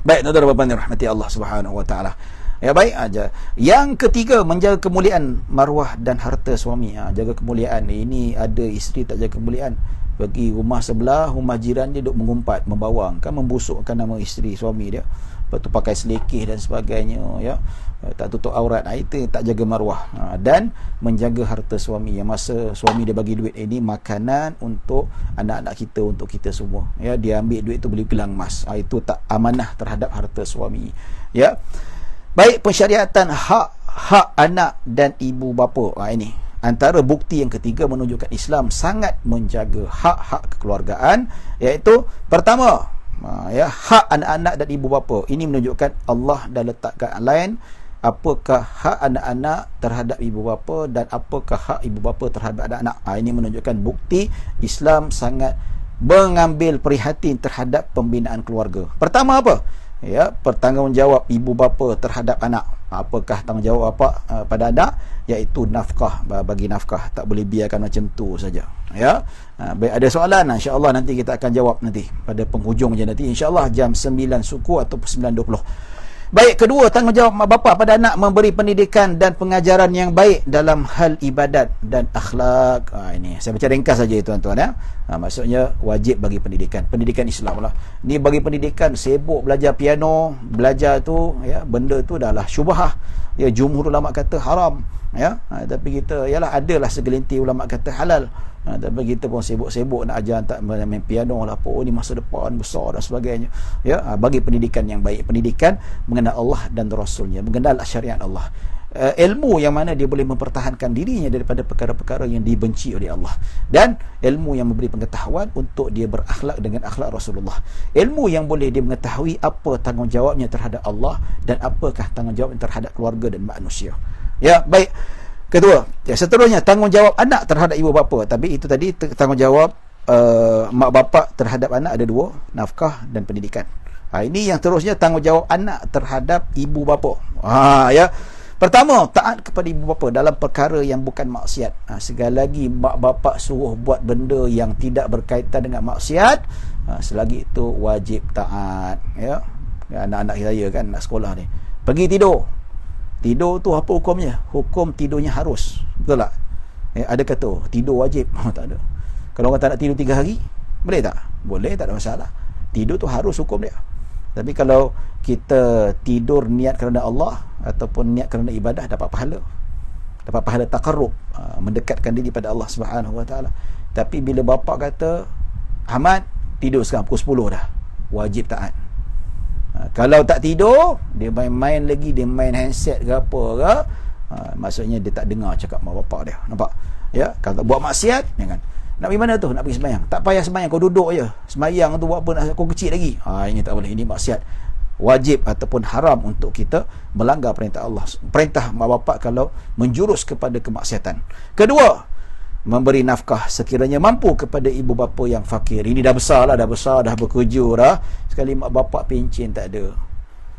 Baik, tuan-tuan dan puan-puan rahmati Allah Subhanahu Wa Taala. Ya, baik aja. Yang ketiga, menjaga kemuliaan maruah dan harta suami. Jaga kemuliaan. Ini ada isteri tak jaga kemuliaan, pergi rumah sebelah, rumah jiran dia duk mengumpat, membawang, kan membusukkan nama isteri suami dia. Lepas tu pakai selekeh dan sebagainya, ya. Tak tutup aurat. Itu tak jaga maruah. Dan menjaga harta suami. Yang masa suami dia bagi duit ini makanan untuk anak-anak kita, untuk kita semua. Ya, dia ambil duit tu beli gelang emas. Itu tak amanah terhadap harta suami. Ya. Baik, pensyariatan hak anak dan ibu bapa. Ini antara bukti yang ketiga menunjukkan Islam sangat menjaga hak-hak kekeluargaan, iaitu pertama, ya, hak anak-anak dan ibu bapa. Ini menunjukkan Allah dah letakkan lain apakah hak anak-anak terhadap ibu bapa dan apakah hak ibu bapa terhadap anak-anak. Ini menunjukkan bukti Islam sangat mengambil perhatian terhadap pembinaan keluarga. Pertama apa? Ya, bertanggungjawab ibu bapa terhadap anak. Apakah tanggungjawab apa pada anak? Iaitu nafkah, bagi nafkah. Tak boleh biarkan macam tu saja. Ya. Baik, ada soalan, insya-Allah nanti kita akan jawab nanti pada penghujung je nanti, insya-Allah jam 9 suku atau 9.20. Baik, kedua, tanggungjawab mak bapa pada anak memberi pendidikan dan pengajaran yang baik dalam hal ibadat dan akhlak. Ini saya baca ringkas saja, tuan-tuan, ya. Maksudnya wajib bagi pendidikan Islam lah. Ni bagi pendidikan, sibuk belajar piano, belajar tu, ya, benda tu dah lah syubhah. Ya, jumhur ulama kata haram, ya. Tapi kita, yalah, adalah segelintir ulama kata halal. Tapi kita pun sibuk-sibuk nak ajar, tak main piano lah, ni masa depan besar dan sebagainya, ya. Bagi pendidikan yang baik, pendidikan mengenal Allah dan Rasulnya, mengenal syariat Allah, ilmu yang mana dia boleh mempertahankan dirinya daripada perkara-perkara yang dibenci oleh Allah, dan ilmu yang memberi pengetahuan untuk dia berakhlak dengan akhlak Rasulullah, ilmu yang boleh dia mengetahui apa tanggungjawabnya terhadap Allah dan apakah tanggungjawabnya terhadap keluarga dan manusia. Ya, baik. Kedua, ya, seterusnya tanggungjawab anak terhadap ibu bapa. Tapi itu tadi tanggungjawab mak bapak terhadap anak ada dua, nafkah dan pendidikan. Ini yang terusnya tanggungjawab anak terhadap ibu bapa. Ya. Pertama, taat kepada ibu bapa dalam perkara yang bukan maksiat. Sekali lagi mak bapak suruh buat benda yang tidak berkaitan dengan maksiat, selagi itu wajib taat, ya. Anak-anak saya kan nak sekolah ni, pergi tidur tu apa hukumnya? Hukum tidurnya harus, betul tak? Ada kata tidur wajib? Tak ada. Kalau orang tak nak tidur 3 hari, boleh tak? Boleh, tak ada masalah. Tidur tu harus hukum dia. Tapi kalau kita tidur niat kerana Allah ataupun niat kerana ibadah, dapat pahala. dapat pahala taqarrub, mendekatkan diri pada Allah Subhanahu Wa Taala. Tapi bila bapa kata, Ahmad tidur sekarang pukul 10 dah, wajib taat. Kalau tak tidur, dia main-main lagi, dia main handset ke apa ke, maksudnya dia tak dengar cakap mak bapak dia. Nampak? Ya, kalau buat maksiat, ya kan. Nak pergi mana tu? Nak pergi sembahyang. Tak payah sembahyang, kau duduk je. Sembahyang tu buat apa, kau kecil lagi. Ini tak boleh, ini maksiat. Wajib ataupun haram untuk kita melanggar perintah Allah, perintah mak bapak kalau menjurus kepada kemaksiatan. Kedua, memberi nafkah sekiranya mampu kepada ibu bapa yang fakir. Ini dah besar, dah bekerja dah. Sekali mak bapak pencen tak ada.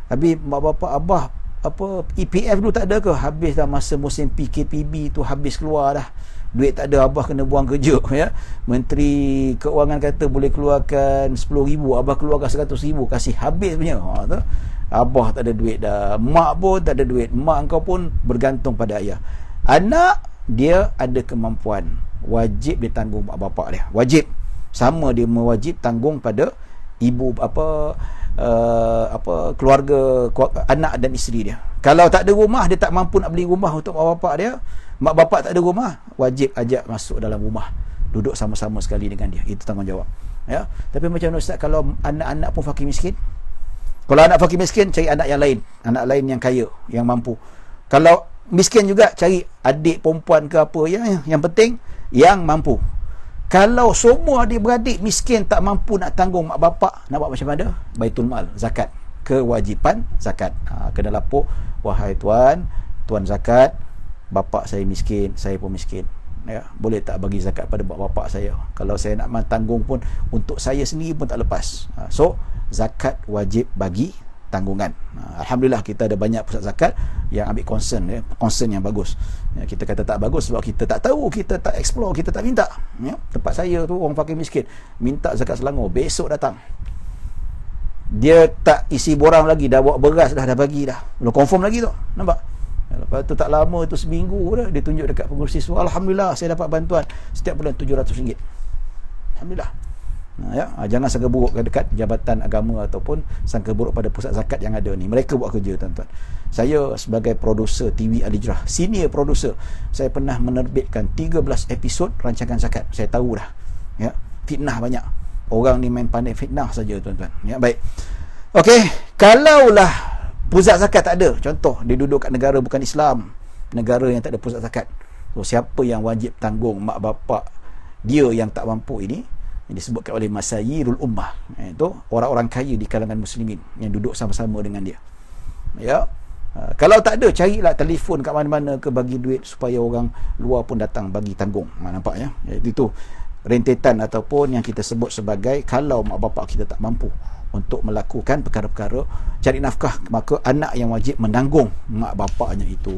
Tapi mak bapak abah apa EPF dulu tak ada ke? Habis dah masa musim PKPB tu, habis keluar dah. Duit tak ada, abah kena buang kerja, ya. Menteri Keuangan kata boleh keluarkan 10,000, abah keluarkan 100,000, kasih habis punya. Tu. Abah tak ada duit dah. Mak pun tak ada duit. Mak kau pun bergantung pada ayah. Anak dia ada kemampuan, wajib dia tanggung mak bapak dia. Wajib. Sama dia mewajib tanggung pada ibu keluarga anak dan isteri dia. Kalau tak ada rumah, dia tak mampu nak beli rumah untuk mak bapak dia. Mak bapak tak ada rumah, wajib ajak masuk dalam rumah, duduk sama-sama sekali dengan dia. Itu tanggungjawab. Ya. Tapi macam mana ustaz, kalau anak-anak pun fakir miskin? Kalau anak fakir miskin, cari anak yang lain, anak lain yang kaya, yang mampu. Kalau miskin juga, cari adik perempuan ke apa, ya, yang penting yang mampu. Kalau semua adik-beradik miskin, tak mampu nak tanggung mak bapak, nak buat macam mana? Baitul mal, zakat. Kewajipan zakat. Kena lapor, wahai tuan zakat, bapak saya miskin, saya pun miskin. Ya, boleh tak bagi zakat pada bapak saya? Kalau saya nak tanggung pun, untuk saya sendiri pun tak lepas. So, zakat wajib bagi tanggungan. Alhamdulillah kita ada banyak pusat zakat yang ambil concern, ya, concern yang bagus. Ya, kita kata tak bagus sebab kita tak tahu, kita tak explore, kita tak minta. Ya, tempat saya tu orang fakir miskin minta zakat Selangor, besok datang. Dia tak isi borang lagi, dah bawa beras dah bagi dah. Belum confirm lagi tu. Nampak? Lepas tu tak lama tu, seminggu dah dia tunjuk dekat pengurus siswa, alhamdulillah saya dapat bantuan setiap bulan RM700. Alhamdulillah. Ya, jangan sangka buruk dekat Jabatan Agama ataupun sangka buruk pada pusat zakat yang ada ni. Mereka buat kerja, tuan-tuan. Saya sebagai produser TV Al-Hijrah, senior producer, saya pernah menerbitkan 13 episod rancangan zakat. Saya tahu dah. Ya, fitnah banyak. Orang ni main pandai fitnah saja, tuan-tuan. Ya, baik. Okey, kalaulah pusat zakat tak ada, contoh dia duduk kat negara bukan Islam, negara yang tak ada pusat zakat, so siapa yang wajib tanggung mak bapak dia yang tak mampu ini? Yang disebutkan oleh Masayirul Ummah, itu orang-orang kaya di kalangan muslimin yang duduk sama-sama dengan dia. Ya, kalau tak ada, carilah telefon kat mana-mana ke, bagi duit supaya orang luar pun datang bagi tanggung. Nampak ya? Itu rentetan ataupun yang kita sebut sebagai kalau mak bapak kita tak mampu untuk melakukan perkara-perkara cari nafkah, maka anak yang wajib menanggung mak bapaknya itu.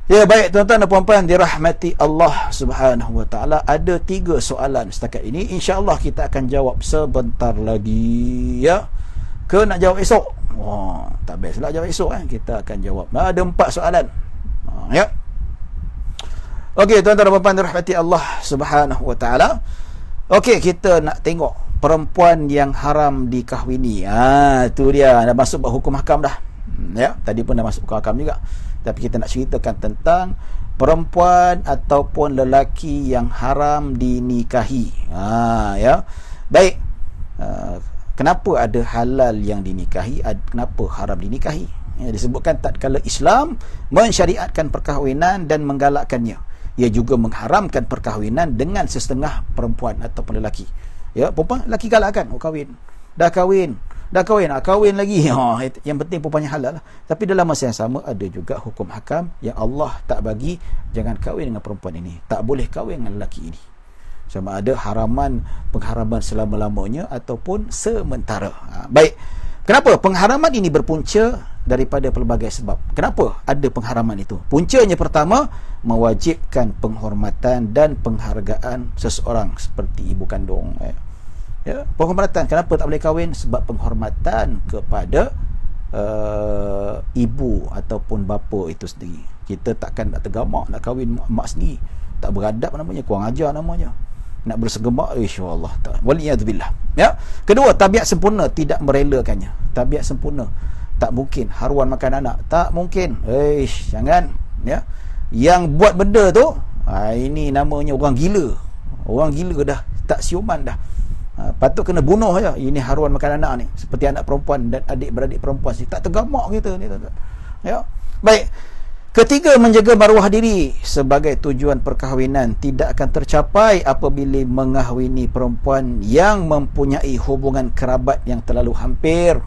Ya, baik tuan-tuan dan puan-puan dirahmati Allah Subhanahu Wa Taala, ada 3 soalan setakat ini. InsyaAllah kita akan jawab sebentar lagi, ya. Ke nak jawab esok? Tak best lah jawab esok, kita akan jawab. Ada 4 soalan. Ya. Okey, tuan-tuan dan puan-puan dirahmati Allah Subhanahu Wa Taala. Okey, kita nak tengok perempuan yang haram dikahwini. Tu dia, dah masuk hukum hakam dah. Ya, tadi pun dah masuk hukum hakam juga. Tapi kita nak ceritakan tentang perempuan ataupun lelaki yang haram dinikahi. Ya. Baik. Kenapa ada halal yang dinikahi, kenapa haram dinikahi? Ya, disebutkan tatkala Islam mensyariatkan perkahwinan dan menggalakkannya, ia juga mengharamkan perkahwinan dengan sesetengah perempuan ataupun lelaki. Ya, perempuan lelaki galakkan, kahwin. Dah kahwin, kahwin lagi. Yang penting perempuannya halal lah. Tapi dalam masa yang sama ada juga hukum hakam yang Allah tak bagi, jangan kahwin dengan perempuan ini, tak boleh kahwin dengan lelaki ini. Sama ada pengharaman selama-lamanya ataupun sementara. Baik. Kenapa pengharaman ini berpunca daripada pelbagai sebab? Kenapa ada pengharaman itu? Puncanya pertama, mewajibkan penghormatan dan penghargaan seseorang seperti ibu kandung. Ya, penghormatan. Kenapa tak boleh kahwin? Sebab penghormatan kepada ibu ataupun bapa itu sendiri. Kita takkan nak tergamak nak kahwin mak sendiri. Tak beradab namanya, kurang ajar namanya. Nak bersegemak, insya-Allah tak. Waliyadzubillah. Ya. Kedua, tabiat sempurna tidak merelakannya. Tabiat sempurna tak mungkin haruan makan anak, tak mungkin. Jangan, ya. yang buat benda tu, ini namanya orang gila. Orang gila dah, tak siuman dah. Patut kena bunuh je. Ini haruan makan anak ni, seperti anak perempuan dan adik-beradik perempuan sini. Tak tergamak kita ni, tuan-tuan. Ya. Baik. Ketiga, menjaga maruah diri sebagai tujuan perkahwinan tidak akan tercapai apabila mengahwini perempuan yang mempunyai hubungan kerabat yang terlalu hampir.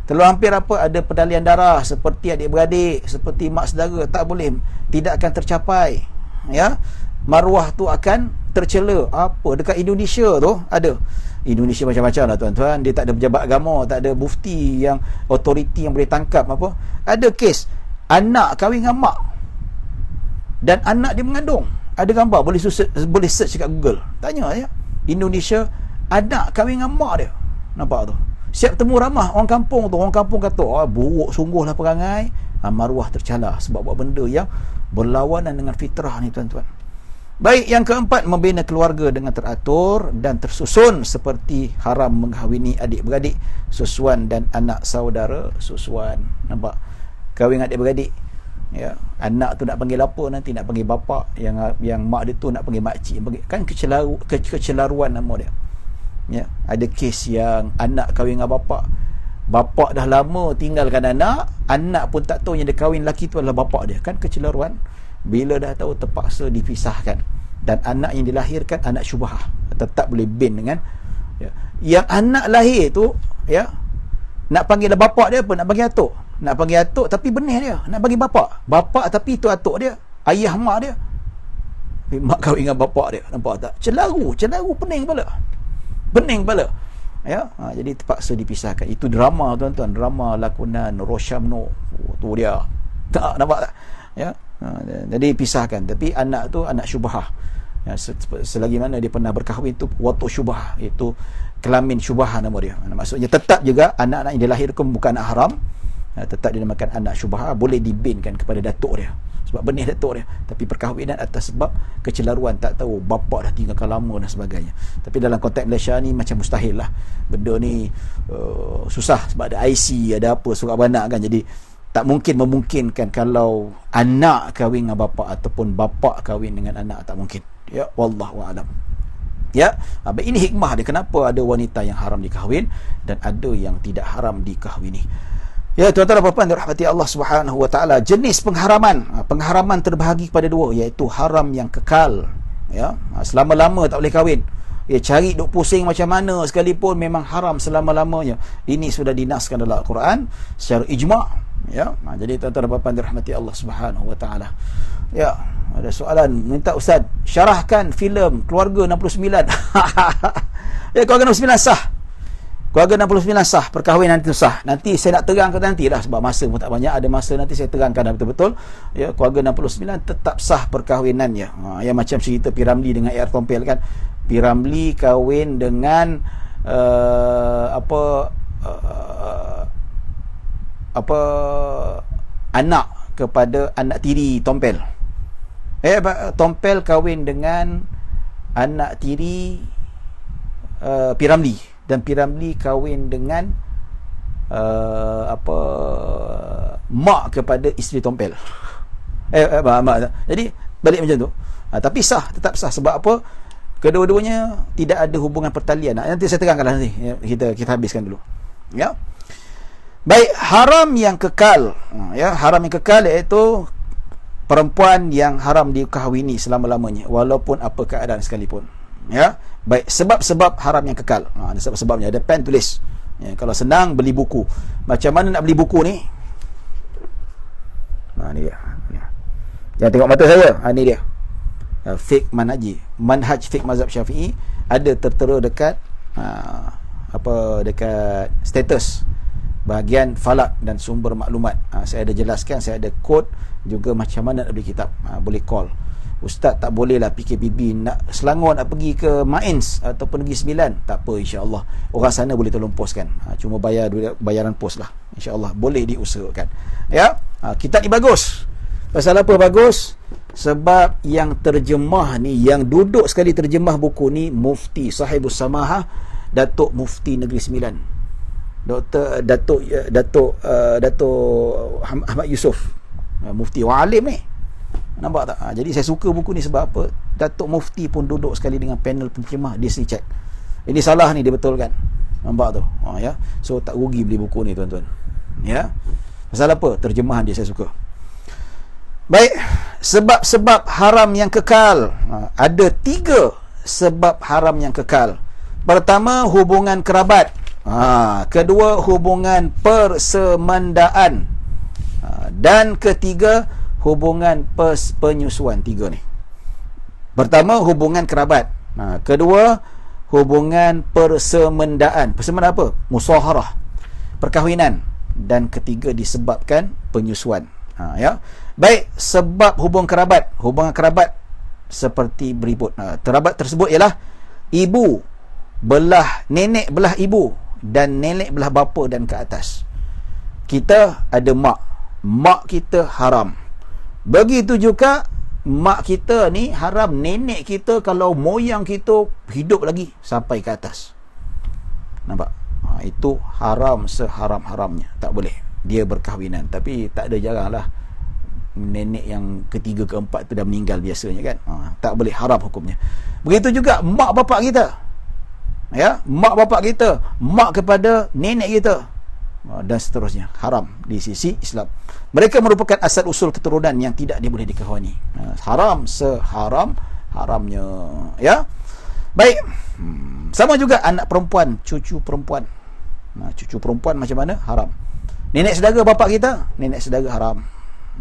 Terlalu hampir apa? Ada pertalian darah, seperti adik-beradik, seperti mak saudara. Tak boleh, tidak akan tercapai. Ya. Maruah tu akan tercela. Apa? Dekat Indonesia tu ada. Indonesia macam-macam lah, tuan-tuan. Dia tak ada pejabat agama, tak ada mufti yang autoriti yang boleh tangkap apa. Ada kes anak kahwin dengan mak dan anak dia mengandung. Ada gambar, boleh search kat Google. Tanya ya. Indonesia, anak kahwin dengan mak dia. Nampak tu? Siap temu ramah orang kampung tu. Orang kampung kata, buruk sungguhlah perangai. Maruah tercalar sebab buat benda yang berlawanan dengan fitrah ni, tuan-tuan. Baik, yang keempat, membina keluarga dengan teratur dan tersusun seperti haram menghawini adik-beradik, susuan dan anak saudara susuan. Nampak? Kahwin adik-beradik. Ya, anak tu nak panggil apa nanti? Nak panggil bapa, yang mak dia tu nak panggil makcik. Kan kecelaruan nama dia. Ya, ada kes yang anak kahwin dengan bapa. Bapa dah lama tinggalkan anak, anak pun tak tahu yang dia kahwin lelaki tu adalah bapa dia. Kan kecelaruan. Bila dah tahu, terpaksa dipisahkan. Dan anak yang dilahirkan anak syubhah, tetap boleh bin dengan ya. Yang anak lahir tu ya, nak panggil bapak dia apa? Nak panggil atuk. Nak panggil atuk tapi benih dia. Nak panggil bapak. Bapak tapi itu atuk dia, ayah mak dia. Mak kahwin dengan bapak dia. Nampak tak? Celaru pening kepala. Pening kepala. Ya, jadi terpaksa dipisahkan. Itu drama, tuan-tuan. Drama lakonan Roshamno. Tu dia. Tak nampak tak? Ya. Jadi pisahkan. Tapi anak tu anak syubhah. Ya, selagi mana dia pernah berkahwin tu watu syubhah, itu kelamin syubhah nama dia. Maksudnya tetap juga anak-anak yang dilahirkan bukan anak haram. Tetap dinamakan anak syubhah, boleh dibinkan kepada datuk dia sebab benih datuk dia. Tapi perkahwinan atas sebab kecelaruan, tak tahu bapa dah tinggalkan lama dan sebagainya. Tapi dalam konteks Malaysia ni macam mustahil lah. Benda ni susah sebab ada IC, ada apa, surat beranak kan. Jadi tak mungkin memungkinkan kalau anak kahwin dengan bapa ataupun bapa kahwin dengan anak, tak mungkin. Ya, wallahu a'lam. Ya, ini hikmah dia kenapa ada wanita yang haram dikahwin dan ada yang tidak haram dikahwini. Ya, tuan-tuan dan puan-puan dirahmati Allah Subhanahu wa taala, jenis pengharaman terbahagi kepada dua, iaitu haram yang kekal. Ya, selama-lama tak boleh kahwin. Ya, cari duk pusing macam mana sekalipun memang haram selama-lamanya. Ini sudah dinaskan dalam Al-Quran secara ijma'. Ya, jadi tuan-tuan dan puan-puan dirahmati Allah Subhanahu wa taala. Ya, ada soalan, minta ustaz syarahkan filem Keluarga 69. Ya, Keluarga 69 sah. Keluarga 69 sah, perkahwinan itu sah. Nanti saya nak terangkan nantilah sebab masa pun tak banyak. Ada masa nanti saya terangkan dah betul-betul. Ya, Keluarga 69 tetap sah perkahwinannya. Yang macam cerita P. Ramlee dengan A.R. Tompel kan. P. Ramlee kahwin dengan anak kepada anak tiri Tompel. Tompel kahwin dengan anak tiri P. Ramlee, dan P. Ramlee kahwin dengan mak kepada isteri Tompel. Jadi balik macam tu. Tapi sah, tetap sah. Sebab apa? Kedua-duanya tidak ada hubungan pertalian. Nanti saya terangkanlah nanti. Kita habiskan dulu. Ya. Baik, haram yang kekal. Ya, haram yang kekal iaitu perempuan yang haram dikahwini selama-lamanya walaupun apa keadaan sekalipun. Ya. Baik, sebab-sebab haram yang kekal. Ada sebab-sebabnya, ada pen tulis. Ya, kalau senang beli buku. Macam mana nak beli buku ni? Ni dia. Jangan tengok mata saya. Ni dia. Fiqh Manhaj Fiqh Mazhab Syafi'i, ada tertera dekat dekat status bahagian falak dan sumber maklumat. Saya ada jelaskan, saya ada kod juga macam mana nak beli kitab. Boleh call. Ustaz tak boleh lah PKPB nak Selangor, nak pergi ke Mains ataupun Negeri Sembilan, tak apa, insya-Allah orang sana boleh tolong poskan. Cuma bayaran pos lah, insya-Allah boleh diusahakan. Ya, kitab ni bagus. Pasal apa bagus? Sebab yang terjemah ni, yang duduk sekali terjemah buku ni, Mufti Sahibus Samahah, Datuk Mufti Negeri Sembilan, Datuk Ahmad Yusof, Mufti, orang alim ni. Nampak tak? Jadi saya suka buku ni sebab apa? Datuk Mufti pun duduk sekali dengan panel penterjemah, dia sini check. Ini salah ni, dia betulkan. Nampak tu? Ya. So tak rugi beli buku ni tuan-tuan. Ya. Pasal apa? Terjemahan dia saya suka. Baik, sebab-sebab haram yang kekal. Ada 3 sebab haram yang kekal. Pertama, hubungan kerabat. Kedua, hubungan persemandaan. Dan ketiga, hubungan penyusuan. 3 ni. Pertama, hubungan kerabat. Kedua, hubungan persemandaan. Persemandaan apa? Musaharah, perkahwinan. Dan ketiga, disebabkan penyusuan. Ya. Baik, sebab hubungan kerabat seperti berikut. Kerabat tersebut ialah ibu belah nenek belah ibu dan nenek belah bapa dan ke atas. Kita ada mak kita haram. Begitu juga mak kita ni haram, nenek kita kalau moyang kita hidup lagi sampai ke atas. Nampak? Itu haram seharam-haramnya. Tak boleh. Dia berkahwinan. Tapi tak ada, jaranglah nenek yang ketiga keempat tu dah meninggal biasanya kan. Tak boleh, haram hukumnya. Begitu juga mak bapak kita. Ya, mak bapak kita, mak kepada nenek kita, dan seterusnya, haram di sisi Islam. Mereka merupakan asal usul keturunan yang tidak boleh dikahwini. Haram seharam-haramnya. Ya. Baik. Sama juga anak perempuan, cucu perempuan. Cucu perempuan macam mana? Haram. Nenek saudara bapak kita, nenek saudara haram.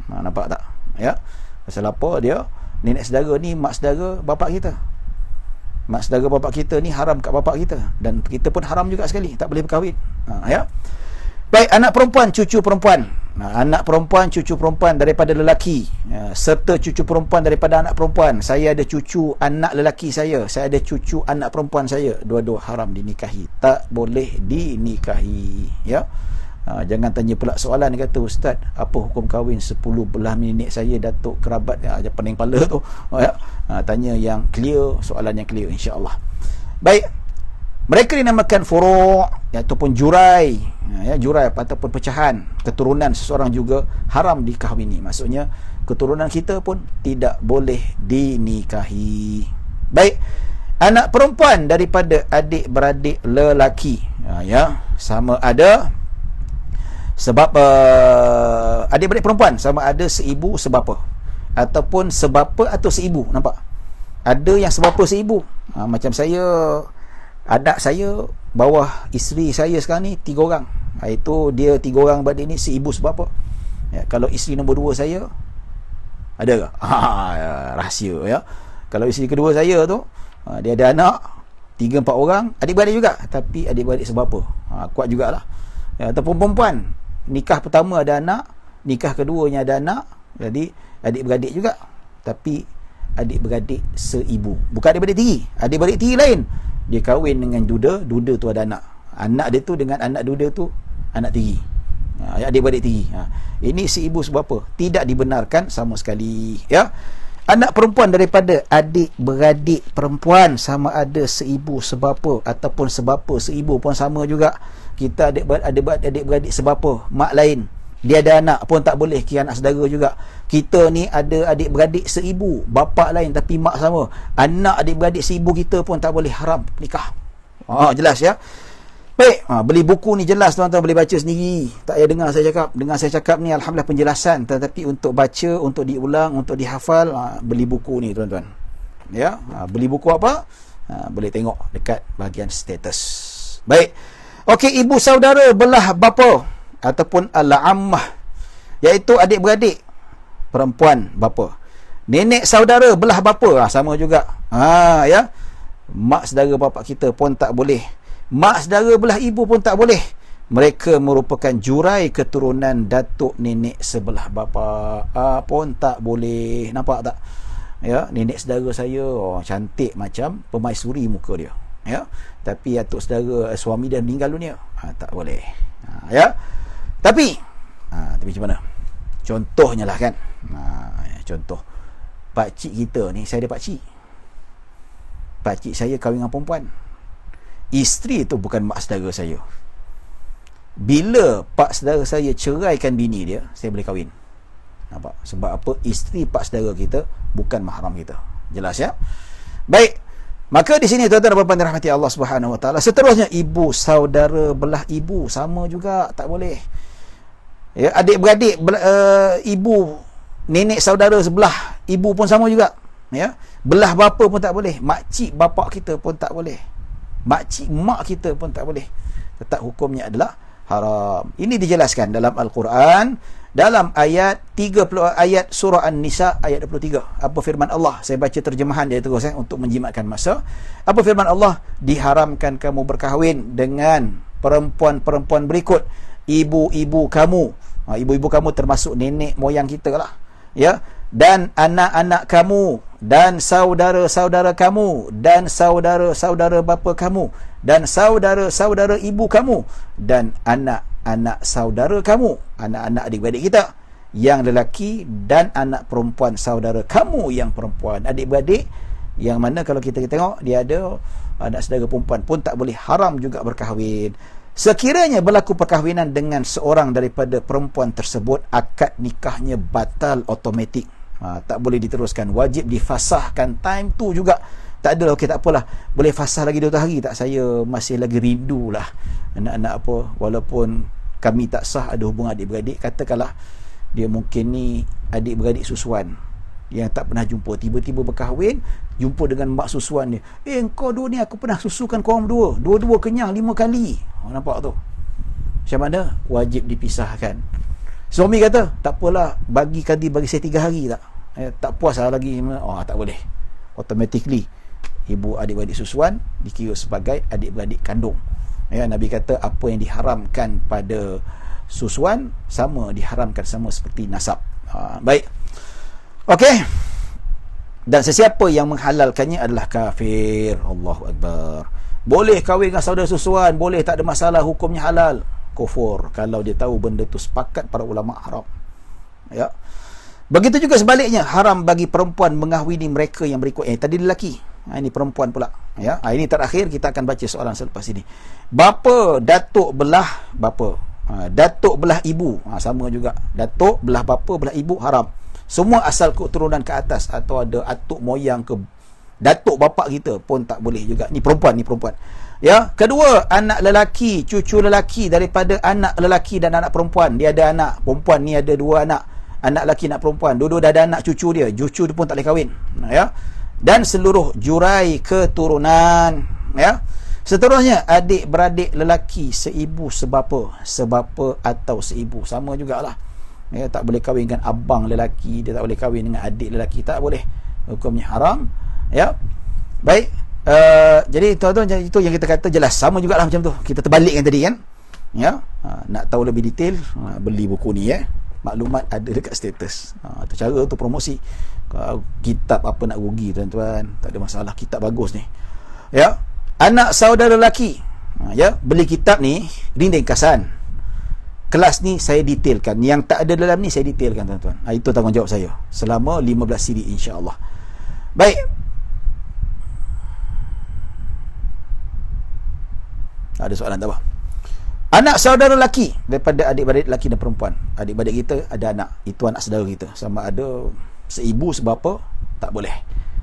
Nampak tak? Ya. Pasal apa dia? Nenek saudara ni mak saudara bapak kita. Mak saudara bapak kita ni haram kat bapak kita, dan kita pun haram juga sekali, tak boleh berkahwin. Ya. Baik, anak perempuan, cucu perempuan. Anak perempuan, cucu perempuan daripada lelaki, serta cucu perempuan daripada anak perempuan. Saya ada cucu anak lelaki saya ada cucu anak perempuan saya. Dua-dua haram dinikahi, tak boleh dinikahi. Ya. Jangan tanya pula soalan, dia kata, Ustaz, apa hukum kahwin 10 belah nenek saya, datuk kerabat, pening kepala tu. Tanya yang clear, soalan yang clear, insya-Allah. Baik, mereka dinamakan furu' ataupun jurai. Jurai ataupun pecahan keturunan seseorang juga haram dikahwini. Maksudnya keturunan kita pun tidak boleh dinikahi. Baik, anak perempuan daripada adik-beradik lelaki, sama ada sebab adik-beradik perempuan, sama ada seibu sebapa ataupun sebapa atau seibu. Nampak? Ada yang sebapa seibu. Macam saya, anak saya bawah isteri saya sekarang ni 3 orang. Itu dia 3 orang beradik ni seibu sebapa. Kalau isteri nombor 2 saya ada ke? Rahsia ya. Kalau isteri kedua saya tu, dia ada anak 3-4 orang, adik-beradik juga, tapi adik-beradik sebapa. Kuat jugalah. Ataupun perempuan, nikah pertama ada anak, nikah keduanya ada anak, jadi adik-beradik juga, tapi adik-beradik seibu. Bukan adik-beradik tiri. Adik-beradik tiri lain, dia kahwin dengan duda tu ada anak dia tu dengan anak duda tu anak tiri. Adik-beradik tiri. Ini seibu sebapa, tidak dibenarkan sama sekali. Ya. Anak perempuan daripada adik-beradik perempuan, sama ada seibu sebapa ataupun sebapa seibu pun sama juga. Kita adik-beradik sebapa, mak lain, dia ada anak pun tak boleh, kira anak saudara juga. Kita ni ada adik-beradik seibu, bapa lain tapi mak sama, anak adik-beradik seibu kita pun tak boleh, haram nikah. Jelas ya. Baik, beli buku ni jelas tuan-tuan, boleh baca sendiri. Tak payah dengar saya cakap. Dengar saya cakap ni alhamdulillah penjelasan, tetapi untuk baca, untuk diulang, untuk dihafal, beli buku ni tuan-tuan. Ya, beli buku apa? Boleh tengok dekat bahagian status. Baik. Okey, ibu saudara belah bapa ataupun al-ammah, iaitu adik-beradik perempuan bapa. Nenek saudara belah bapa, sama juga. Ya. Mak saudara bapa kita pun tak boleh. Mak saudara belah ibu pun tak boleh. Mereka merupakan jurai keturunan datuk nenek sebelah bapa, pun tak boleh. Nampak tak? Ya, nenek saudara saya cantik macam permaisuri muka dia. Ya, tapi atuk saudara suami dia meninggal dunia, tak boleh. Ya, tapi macam mana? Contohnya lah kan, contoh pakcik kita ni, saya ada pakcik saya kahwin dengan perempuan, isteri tu bukan mak saudara saya. Bila pak saudara saya ceraikan bini dia, saya boleh kahwin. Nampak? Sebab apa? Isteri pak saudara kita bukan mahram kita. Jelas ya? Baik. Maka di sini tuan-tuan dan puan-puan dirahmati Allah Subhanahu Wa Taala. Seterusnya ibu saudara belah ibu sama juga tak boleh. Ya, adik-beradik ibu nenek saudara sebelah ibu pun sama juga. Ya. Belah bapa pun tak boleh. Makcik bapa kita pun tak boleh. Makcik mak kita pun tak boleh. Tetap hukumnya adalah haram. Ini dijelaskan dalam Al-Quran dalam ayat 30 ayat surah An-Nisa ayat 23. Apa firman Allah? Saya baca terjemahan dia terus untuk menjimatkan masa. Apa firman Allah? Diharamkan kamu berkahwin dengan perempuan-perempuan berikut ibu-ibu kamu. Ibu-ibu kamu termasuk nenek moyang kita lah. Ya, dan anak-anak kamu dan saudara-saudara kamu dan saudara-saudara bapa kamu dan saudara-saudara ibu kamu dan anak-anak saudara kamu, anak-anak adik-beradik kita yang lelaki dan anak perempuan saudara kamu yang perempuan. Adik-beradik yang mana kalau kita tengok dia ada anak saudara perempuan pun tak boleh, haram juga berkahwin. Sekiranya berlaku perkahwinan dengan seorang daripada perempuan tersebut, akad nikahnya batal automatik. Tak boleh diteruskan, wajib difasahkan time tu juga. Tak ada, okey tak apalah, boleh fasah lagi 2 hari tak, saya masih lagi rindu lah anak-anak apa, walaupun kami tak sah ada hubungan adik-beradik. Katakanlah dia mungkin ni adik-beradik susuan yang tak pernah jumpa, tiba-tiba berkahwin, jumpa dengan mak susuan dia, engkau dua ni aku pernah susukan korang dua-dua kenyang 5 kali. Nampak tu macam mana? Wajib dipisahkan. Suami kata tak apalah, bagi saya 3 hari tak, tak puas lah lagi. Tak boleh, automatically ibu adik-beradik susuan dikira sebagai adik-beradik kandung. Nabi kata apa yang diharamkan pada susuan sama diharamkan sama seperti nasab. Baik. Okey. Dan sesiapa yang menghalalkannya adalah kafir. Allahu Akbar. Boleh kahwin dengan saudara susuan, boleh, tak ada masalah, hukumnya halal. Kufur kalau dia tahu benda tu sepakat para ulama haram. Ya. Begitu juga sebaliknya, haram bagi perempuan mengahwini mereka yang berikut. Tadi lelaki, ini perempuan pula. Ya. Ini terakhir, kita akan baca soalan selepas ini. Bapa, datuk belah bapa. Datuk belah ibu, sama juga. Datuk belah bapa, belah ibu haram. Semua asal keturunan ke atas atau ada atuk moyang ke datuk bapa kita pun tak boleh juga. Ni perempuan. Ya, kedua, anak lelaki, cucu lelaki daripada anak lelaki dan anak perempuan. Dia ada anak perempuan ni, ada 2 anak. Anak lelaki, anak perempuan. Dua-dua dah ada anak cucu dia. Cucu dia pun tak boleh kahwin. Ya. Dan seluruh jurai keturunan. Ya. Seterusnya, adik-beradik lelaki seibu sebapa atau seibu, sama jugalah. Ya, tak boleh kahwin dengan abang lelaki, dia tak boleh kahwin dengan adik lelaki, tak boleh. Hukumnya haram. Ya. Baik. Jadi tuan-tuan, itu yang kita kata jelas, sama jugalah macam tu. Kita terbalikkan tadi kan. Ya. Nak tahu lebih detail, beli buku ni ya. Maklumat ada dekat status. Itu cara tu promosi. Kitab apa nak rugi tuan-tuan, tak ada masalah, kitab bagus ni. Ya. Anak saudara lelaki, ya, beli kitab ni ringkasan. Kelas ni saya detailkan, yang tak ada dalam ni saya detailkan tuan-tuan. Itu tanggungjawab saya selama 15 siri insya-Allah. Baik. Ada soalan tak apa? Anak saudara lelaki daripada adik-beradik lelaki dan perempuan. Adik-beradik kita ada anak, itu anak saudara kita. Sama ada seibu sebapa, tak boleh.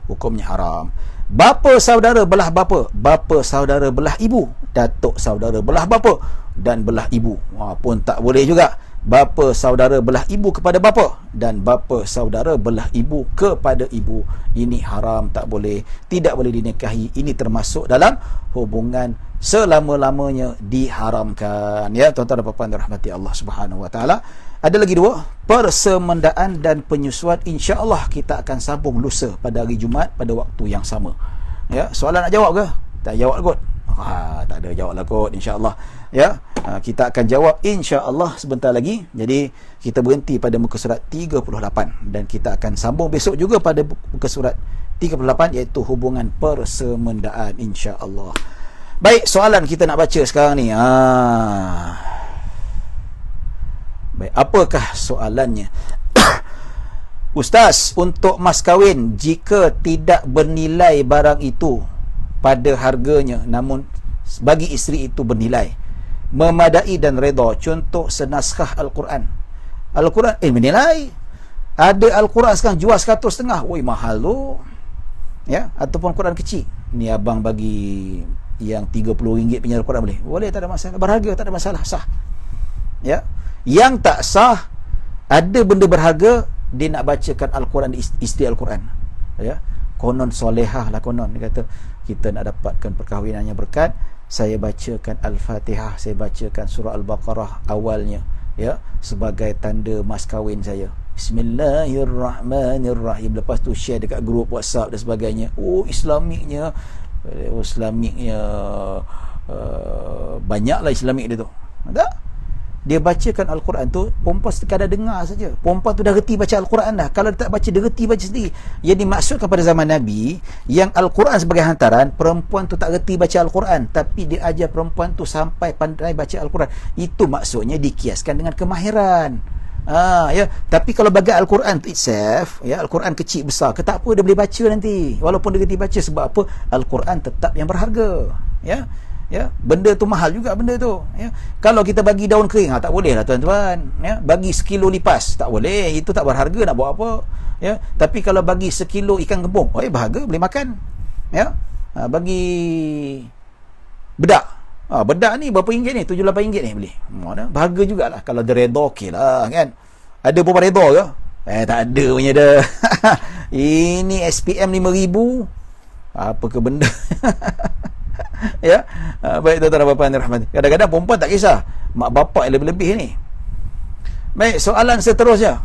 Hukumnya haram. Bapa saudara belah bapa, bapa saudara belah ibu, datuk saudara belah bapa dan belah ibu, pun tak boleh juga. Bapa saudara belah ibu kepada bapa dan bapa saudara belah ibu kepada ibu, ini haram, tak boleh, tidak boleh dinikahi. Ini termasuk dalam hubungan selama-lamanya diharamkan. Ya, tuan-tuan dan puan-puan dirahmati Allah Subhanahu Wa Taala. Ada lagi 2, persemendaan dan penyusuan. InsyaAllah kita akan sambung lusa pada hari Jumaat pada waktu yang sama. Ya, soalan nak jawab ke? Tak jawab kot. Tak ada jawab lah kot, insyaAllah. Ya, kita akan jawab insyaAllah sebentar lagi. Jadi kita berhenti pada muka surat 38 dan kita akan sambung besok juga pada muka surat 38, iaitu hubungan persemendaan insyaAllah. Baik, soalan kita nak baca sekarang ni. Baik, apakah soalannya? Ustaz, untuk mas kahwin, jika tidak bernilai barang itu pada harganya, namun bagi isteri itu bernilai, memadai dan redha, contoh senaskah Al-Quran. Al-Quran bernilai, Ada Al-Quran sekarang jual 100.5. Woi, mahal tu. Ya, ataupun Quran kecil. Ni abang bagi yang RM30 punya Al-Quran boleh? Boleh, tak ada masalah. Berharga, tak ada masalah, sah. Ya. Yang tak sah, ada benda berharga, dia nak bacakan Al-Quran di isteri Al-Quran. Ya. Konon solehah lah konon. Dia kata, kita nak dapatkan perkahwinan yang berkat, saya bacakan Al-Fatihah, saya bacakan surah Al-Baqarah awalnya, ya, sebagai tanda mas kahwin saya. Bismillahirrahmanirrahim. Lepas tu share dekat grup WhatsApp dan sebagainya. Islamiknya banyaklah Islamik dia tu. Tak? Dia bacakan Al-Quran tu, perempuan sekadar dengar saja. Perempuan tu dah reti baca Al-Quran dah. Kalau dia tak baca, dia reti baca sendiri. Yang dimaksudkan pada zaman Nabi, yang Al-Quran sebagai hantaran, perempuan tu tak reti baca Al-Quran, tapi dia ajar perempuan tu sampai pandai baca Al-Quran. Itu maksudnya dikiaskan dengan kemahiran. Ya. Tapi kalau bagi Al-Quran itself, ya, Al-Quran kecil besar ke tak apa, dia boleh baca nanti walaupun dia reti baca. Sebab apa? Al-Quran tetap yang berharga. Ya. Ya, benda tu mahal juga benda tu, ya. Kalau kita bagi daun kering, tak boleh lah tuan-tuan, ya. Bagi sekilo lipas, tak boleh, itu tak berharga, nak buat apa, ya. Tapi kalau bagi sekilo ikan kembung, berharga, boleh makan, ya. Bagi bedak, bedak ni berapa ringgit ni, RM7-8 ni beli, berharga jugalah. Kalau dia redha, okey lah kan. Ada berapa redha ke? Tak ada punya dah. Ini SPM 5,000, apa ke benda. Ya. Baik tuan-tuan dan puan-puan dirahmati. Kadang-kadang perempuan tak kisah, mak bapak yang lebih-lebih ni. Baik, soalan seterusnya.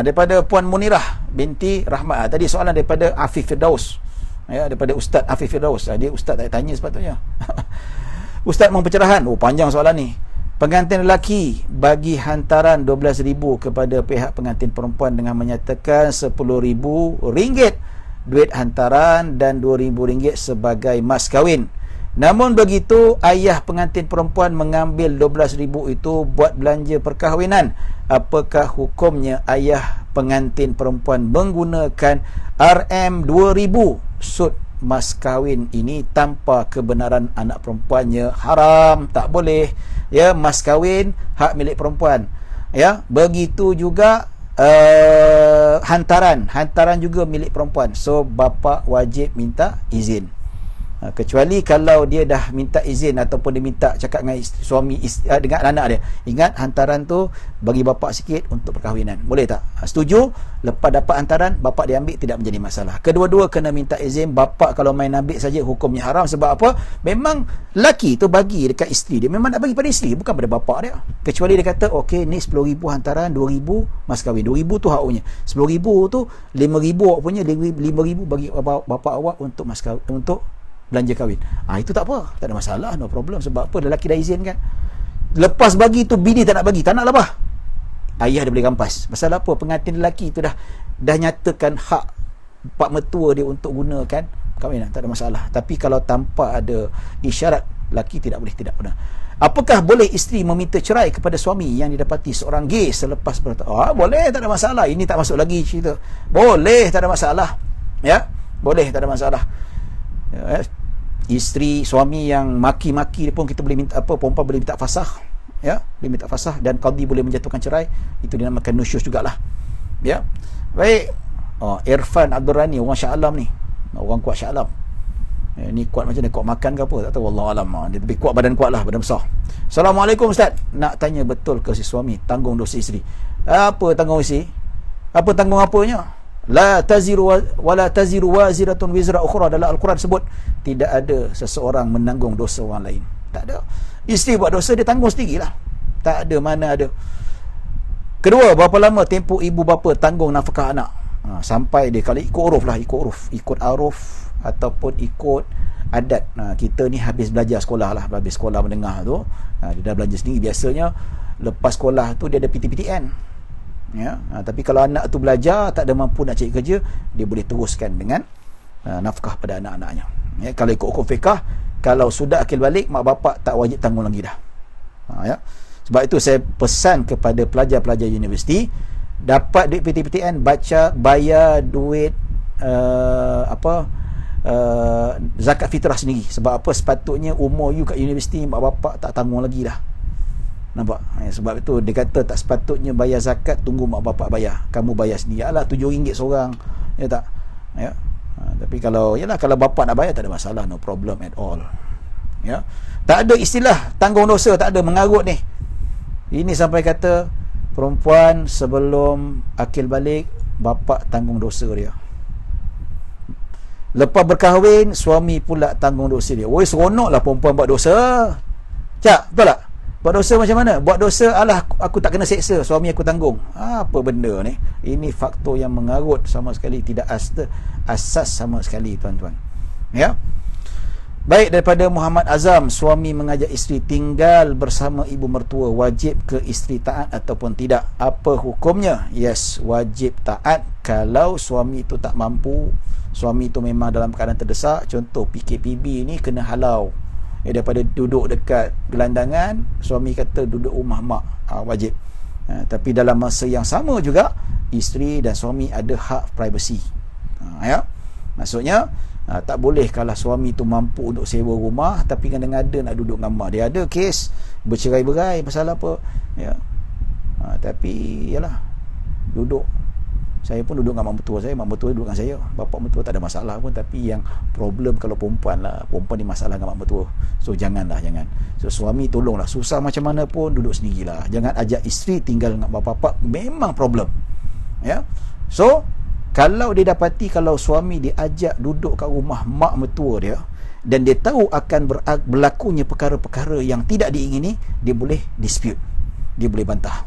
Daripada Puan Munirah binti Rahmat. Tadi soalan daripada Afif Firdaus. Ya, daripada Ustaz Afif Firdaus. Dia Ustaz tak tanya sepatutnya. Ustaz mohon pencerahan. Panjang soalan ni. Pengantin lelaki bagi hantaran RM12,000 kepada pihak pengantin perempuan dengan menyatakan RM10,000 duit hantaran dan RM2,000 sebagai mas kahwin. Namun begitu, ayah pengantin perempuan mengambil RM12,000 itu buat belanja perkahwinan. Apakah hukumnya ayah pengantin perempuan menggunakan RM2,000 sud mas kahwin ini tanpa kebenaran anak perempuannya? Haram, tak boleh. Ya, mas kahwin hak milik perempuan. Ya, begitu juga hantaran juga milik perempuan. So bapa wajib minta izin. Kecuali kalau dia dah minta izin ataupun dia minta cakap dengan suami dengan anak dia, ingat hantaran tu bagi bapa sikit untuk perkahwinan, boleh tak? Setuju? Lepas dapat hantaran, bapa dia ambil, tidak menjadi masalah. Kedua-dua kena minta izin. Bapa kalau main ambil saja hukumnya haram. Sebab apa? Memang laki tu bagi dekat isteri dia, memang nak bagi pada isteri, bukan pada bapa dia. Kecuali dia kata okey, ni RM10,000 hantaran, RM2,000 mas kahwin. RM2,000 tu hak awaknya, RM10,000 tu RM5,000 awak punya, RM5,000 bagi bapa awak untuk mas kahwin, untuk belanja kahwin. Itu tak apa, tak ada masalah, no problem. Sebab apa? Lelaki dah izin kan. Lepas bagi tu bini tak nak bagi, tak nak lah bah, ayah dia boleh rampas. Pasal apa? Pengantin lelaki tu dah nyatakan hak pak mertua dia untuk gunakan kahwinan, tak ada masalah. Tapi kalau tanpa ada isyarat, lelaki tidak boleh, tidak benar. Apakah boleh isteri meminta cerai kepada suami yang didapati seorang gay selepas bertahun? Boleh, tak ada masalah. Ini tak masuk lagi cerita. Boleh, tak ada masalah. Ya, boleh, tak ada masalah. Ya, isteri, suami yang maki-maki pun kita boleh minta perempuan boleh minta fasakh, ya, boleh minta fasakh dan qadi boleh menjatuhkan cerai. Itu dinamakan nusyuz jugalah. Ya. Baik. Irfan Abdul Rani, orang Shah Alam ni. Orang kuat Shah Alam. Ni kuat macam ni, kuat makan ke apa, tak tahu, wallahu alam. Dia lebih kuat badan besar. Assalamualaikum Ustaz. Nak tanya, betul ke si suami tanggung dosa isteri? Apa tanggung isteri? Apa tanggung apanya? La taziru wala taziru waziratun wizra ukhra. Dalam Al-Quran sebut tidak ada seseorang menanggung dosa orang lain. Tak ada. Isteri buat dosa, dia tanggung sendirilah. Tak ada, mana ada. Kedua, berapa lama tempoh ibu bapa tanggung nafkah anak? Sampai dia, kalau ikut uruf lah, ikut aruf ataupun ikut adat. Kita ni habis belajar sekolah lah, habis sekolah menengah tu, dia dah belanja sendiri. Biasanya lepas sekolah tu dia ada PTPTN. Ya, tapi kalau anak tu belajar tak ada mampu nak cari kerja, dia boleh teruskan dengan nafkah pada anak-anaknya. Ya, kalau ikut hukum fiqah, kalau sudah akil balik, mak bapak tak wajib tanggung lagi dah. Ya. Sebab itu saya pesan kepada pelajar-pelajar universiti, dapat duit PTPTN, bayar duit zakat fitrah sendiri. Sebab apa? Sepatutnya umur you kat universiti, mak bapak tak tanggung lagi dah. Nampak? Sebab itu dia kata tak sepatutnya bayar zakat tunggu mak bapak bayar, kamu bayar sendiri. Alah RM7 seorang, ya tak? Ya. Tapi kalau bapak nak bayar tak ada masalah, no problem at all. Ya. Tak ada istilah tanggung dosa, tak ada, mengarut ni. Ini sampai kata perempuan sebelum akil balik, bapak tanggung dosa dia. Lepas berkahwin, suami pula tanggung dosa dia. Oi, seronoklah perempuan buat dosa. Cak, betul tak? Buat dosa macam mana? Buat dosa, alah aku tak kena seksa, suami aku tanggung. Apa benda ni? Ini faktor yang mengarut sama sekali, tidak asas sama sekali, tuan-tuan. Ya. Baik, daripada Muhammad Azam, suami mengajak isteri tinggal bersama ibu mertua, wajib ke isteri taat ataupun tidak? Apa hukumnya? Yes, wajib taat kalau suami itu tak mampu, suami itu memang dalam keadaan terdesak. Contoh PKPB ni kena halau. Daripada duduk dekat gelandangan, suami kata duduk rumah mak, wajib. Tapi dalam masa yang sama juga, isteri dan suami ada hak privacy. Ya, maksudnya tak boleh kalau suami tu mampu untuk sewa rumah tapi kadang-kadang nak duduk dengan mak. Dia ada kes bercerai-berai pasal apa, ya. Tapi yalah, duduk, saya pun duduk dengan mak mertua saya, mak mertua duduk dengan saya, bapak mertua tak ada masalah pun. Tapi yang problem kalau perempuan lah, perempuan ni masalah dengan mak mertua. So jangan. So suami tolonglah, susah macam mana pun duduk sendirilah. Jangan ajak isteri tinggal dengan bapak-bapak, memang problem. Ya. So kalau dia dapati kalau suami diajak duduk kat rumah mak mertua dia dan dia tahu akan berlakunya perkara-perkara yang tidak diingini, dia boleh dispute, dia boleh bantah.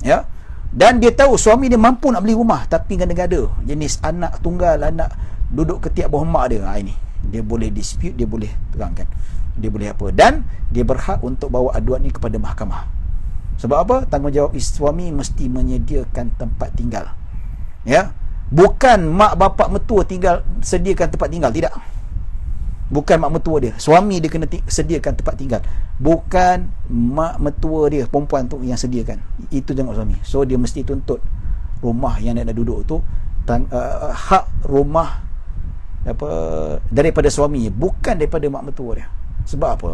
Ya. Dan dia tahu suami dia mampu nak beli rumah tapi gada-gada, jenis anak tunggal, anak duduk ketiak bawah mak dia, ini dia boleh dispute, dia boleh terangkan, dia boleh apa, dan dia berhak untuk bawa aduan ni kepada mahkamah. Sebab apa? Tanggungjawab suami mesti menyediakan tempat tinggal. Ya, bukan mak bapak mertua tinggal sediakan tempat tinggal, tidak. Bukan mak mertua dia, suami dia kena sediakan tempat tinggal, bukan mak mertua dia perempuan tu yang sediakan. Itu tengok suami. So dia mesti tuntut rumah yang nak duduk tu, hak rumah daripada suami, bukan daripada mak mertua dia. Sebab apa?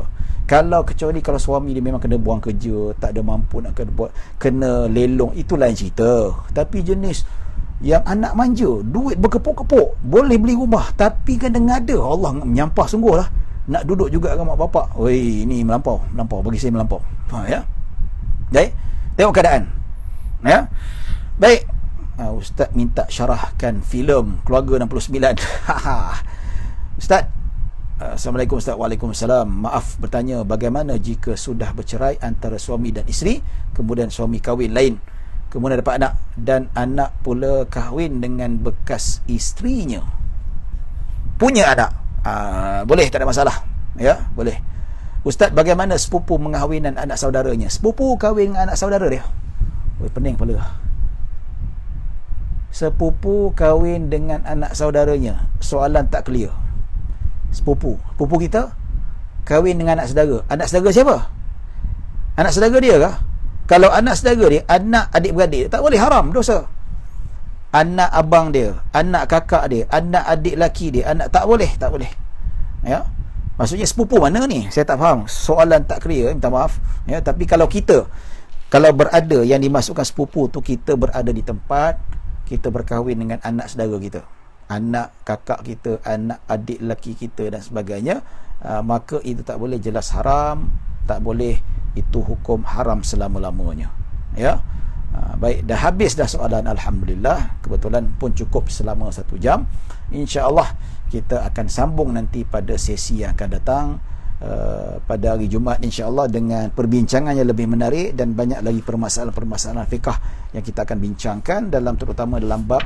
Kecuali kalau suami dia memang kena buang kerja, tak ada mampu nak kena lelong, itu lain cerita. Tapi jenis yang anak manja, duit berkepuk-kepuk, boleh beli rumah tapi kadang-kadang Allah menyampah sungguh lah, nak duduk juga dengan mak bapak. Oi, ini melampau, bagi saya melampau. Ya. Baik, tengok keadaan. Ya. Baik. Ustaz minta syarahkan filem Keluarga 69. Ustaz, Assalamualaikum Ustaz. Waalaikumsalam. Maaf bertanya, bagaimana jika sudah bercerai antara suami dan isteri, kemudian suami kahwin lain, kemudian dapat anak, dan anak pula kahwin dengan bekas isterinya, punya anak? Boleh, tak ada masalah. Ya, boleh. Ustaz, bagaimana sepupu mengahwinkan anak saudaranya? Sepupu kahwin dengan anak saudara dia? Oi, pening kepala. Sepupu kahwin dengan anak saudaranya, soalan tak clear. Sepupu kita kahwin dengan anak saudara. Anak saudara siapa? Anak saudara dia kah? Kalau anak saudara dia, anak adik-beradik, tak boleh, haram, dosa. Anak abang dia, anak kakak dia, anak adik laki dia, tak boleh. Ya. Maksudnya sepupu mana ni? Saya tak faham. Soalan tak clear, minta maaf. Ya, tapi kalau berada yang dimasukkan sepupu tu, kita berada di tempat, kita berkahwin dengan anak saudara kita, anak kakak kita, anak adik laki kita dan sebagainya, maka itu tak boleh, jelas haram, tak boleh. Itu hukum haram selama-lamanya. Ya. Baik, dah habis dah soalan, alhamdulillah. Kebetulan pun cukup selama 1 jam. InsyaAllah kita akan sambung nanti pada sesi yang akan datang, pada hari Jumaat insyaAllah, dengan perbincangan yang lebih menarik dan banyak lagi permasalahan-permasalahan fiqah yang kita akan bincangkan, terutama dalam bab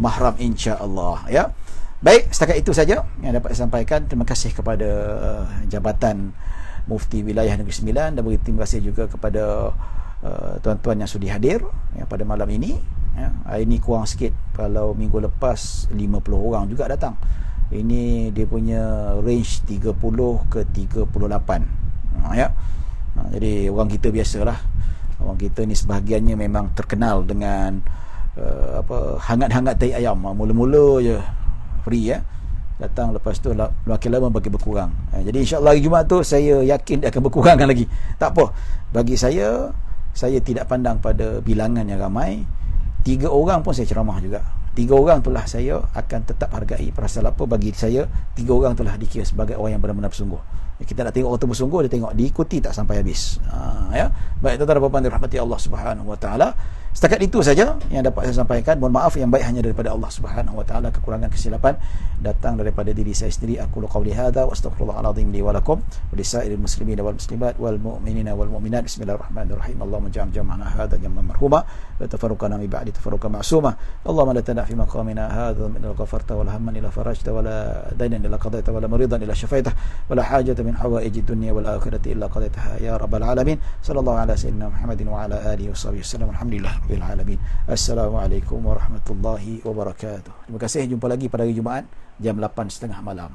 mahram insyaAllah. Ya. Baik, setakat itu saja yang dapat saya sampaikan. Terima kasih kepada Jabatan Mufti Wilayah Negeri Sembilan, dan terima kasih juga kepada tuan-tuan yang sudi hadir pada malam ini. Ya, hari ini kurang sikit, kalau minggu lepas 50 orang juga datang. Ini dia punya range 30 ke 38. Ya. Jadi orang kita biasalah. Orang kita ni sebahagiannya memang terkenal dengan hangat-hangat tai ayam. Mula-mula je free, ya. datang, lepas tu makin lama bagi berkurang. Jadi insya-Allah hari Jumaat tu saya yakin dia akan berkurangkan lagi. Tak apa. Bagi saya tidak pandang pada bilangan yang ramai. 3 orang pun saya ceramah juga. 3 orang itulah saya akan tetap hargai. Pasal apa? Bagi saya 3 orang itulah dikira sebagai orang yang benar-benar bersungguh. Kita nak tengok orang tu bersungguh, dia tengok diikuti tak sampai habis. Ya. Baik, tuan-tuan dan puan-puan dirahmati Allah Subhanahu wa taala. Setakat itu saja yang dapat saya sampaikan. Mohon maaf yang baik hanya daripada Allah Subhanahu wa taala, kekurangan kesilapan datang daripada diri saya sendiri. Aku qauli hadza wa astaghfirullahal azim li wa lakum wa lisairil muslimin wal muslimat wal mu'minina wal mu'minat. Bismillahirrahmanirrahim. Allahumma ja'al jam'ana hadza jam'an marhuma wa tafarraqana min ba'di tafarruqan ma'suma. Allahumma la tada' fi maqamina hadza min al-ghafarta wal hamman ila farajta wala daynan ila qadaita wala maridan ila shafaita wala hajata min hawaiji dunya wal akhirati illa qadaitaha ya rabbal alamin. Sallallahu ala sayyidina Muhammadin wa ala alihi washabihi wasallam. Alhamdulillah rabbil alamin. Assalamualaikum warahmatullahi wabarakatuh. Terima kasih, jumpa lagi pada hari Jumaat jam 8.30 malam.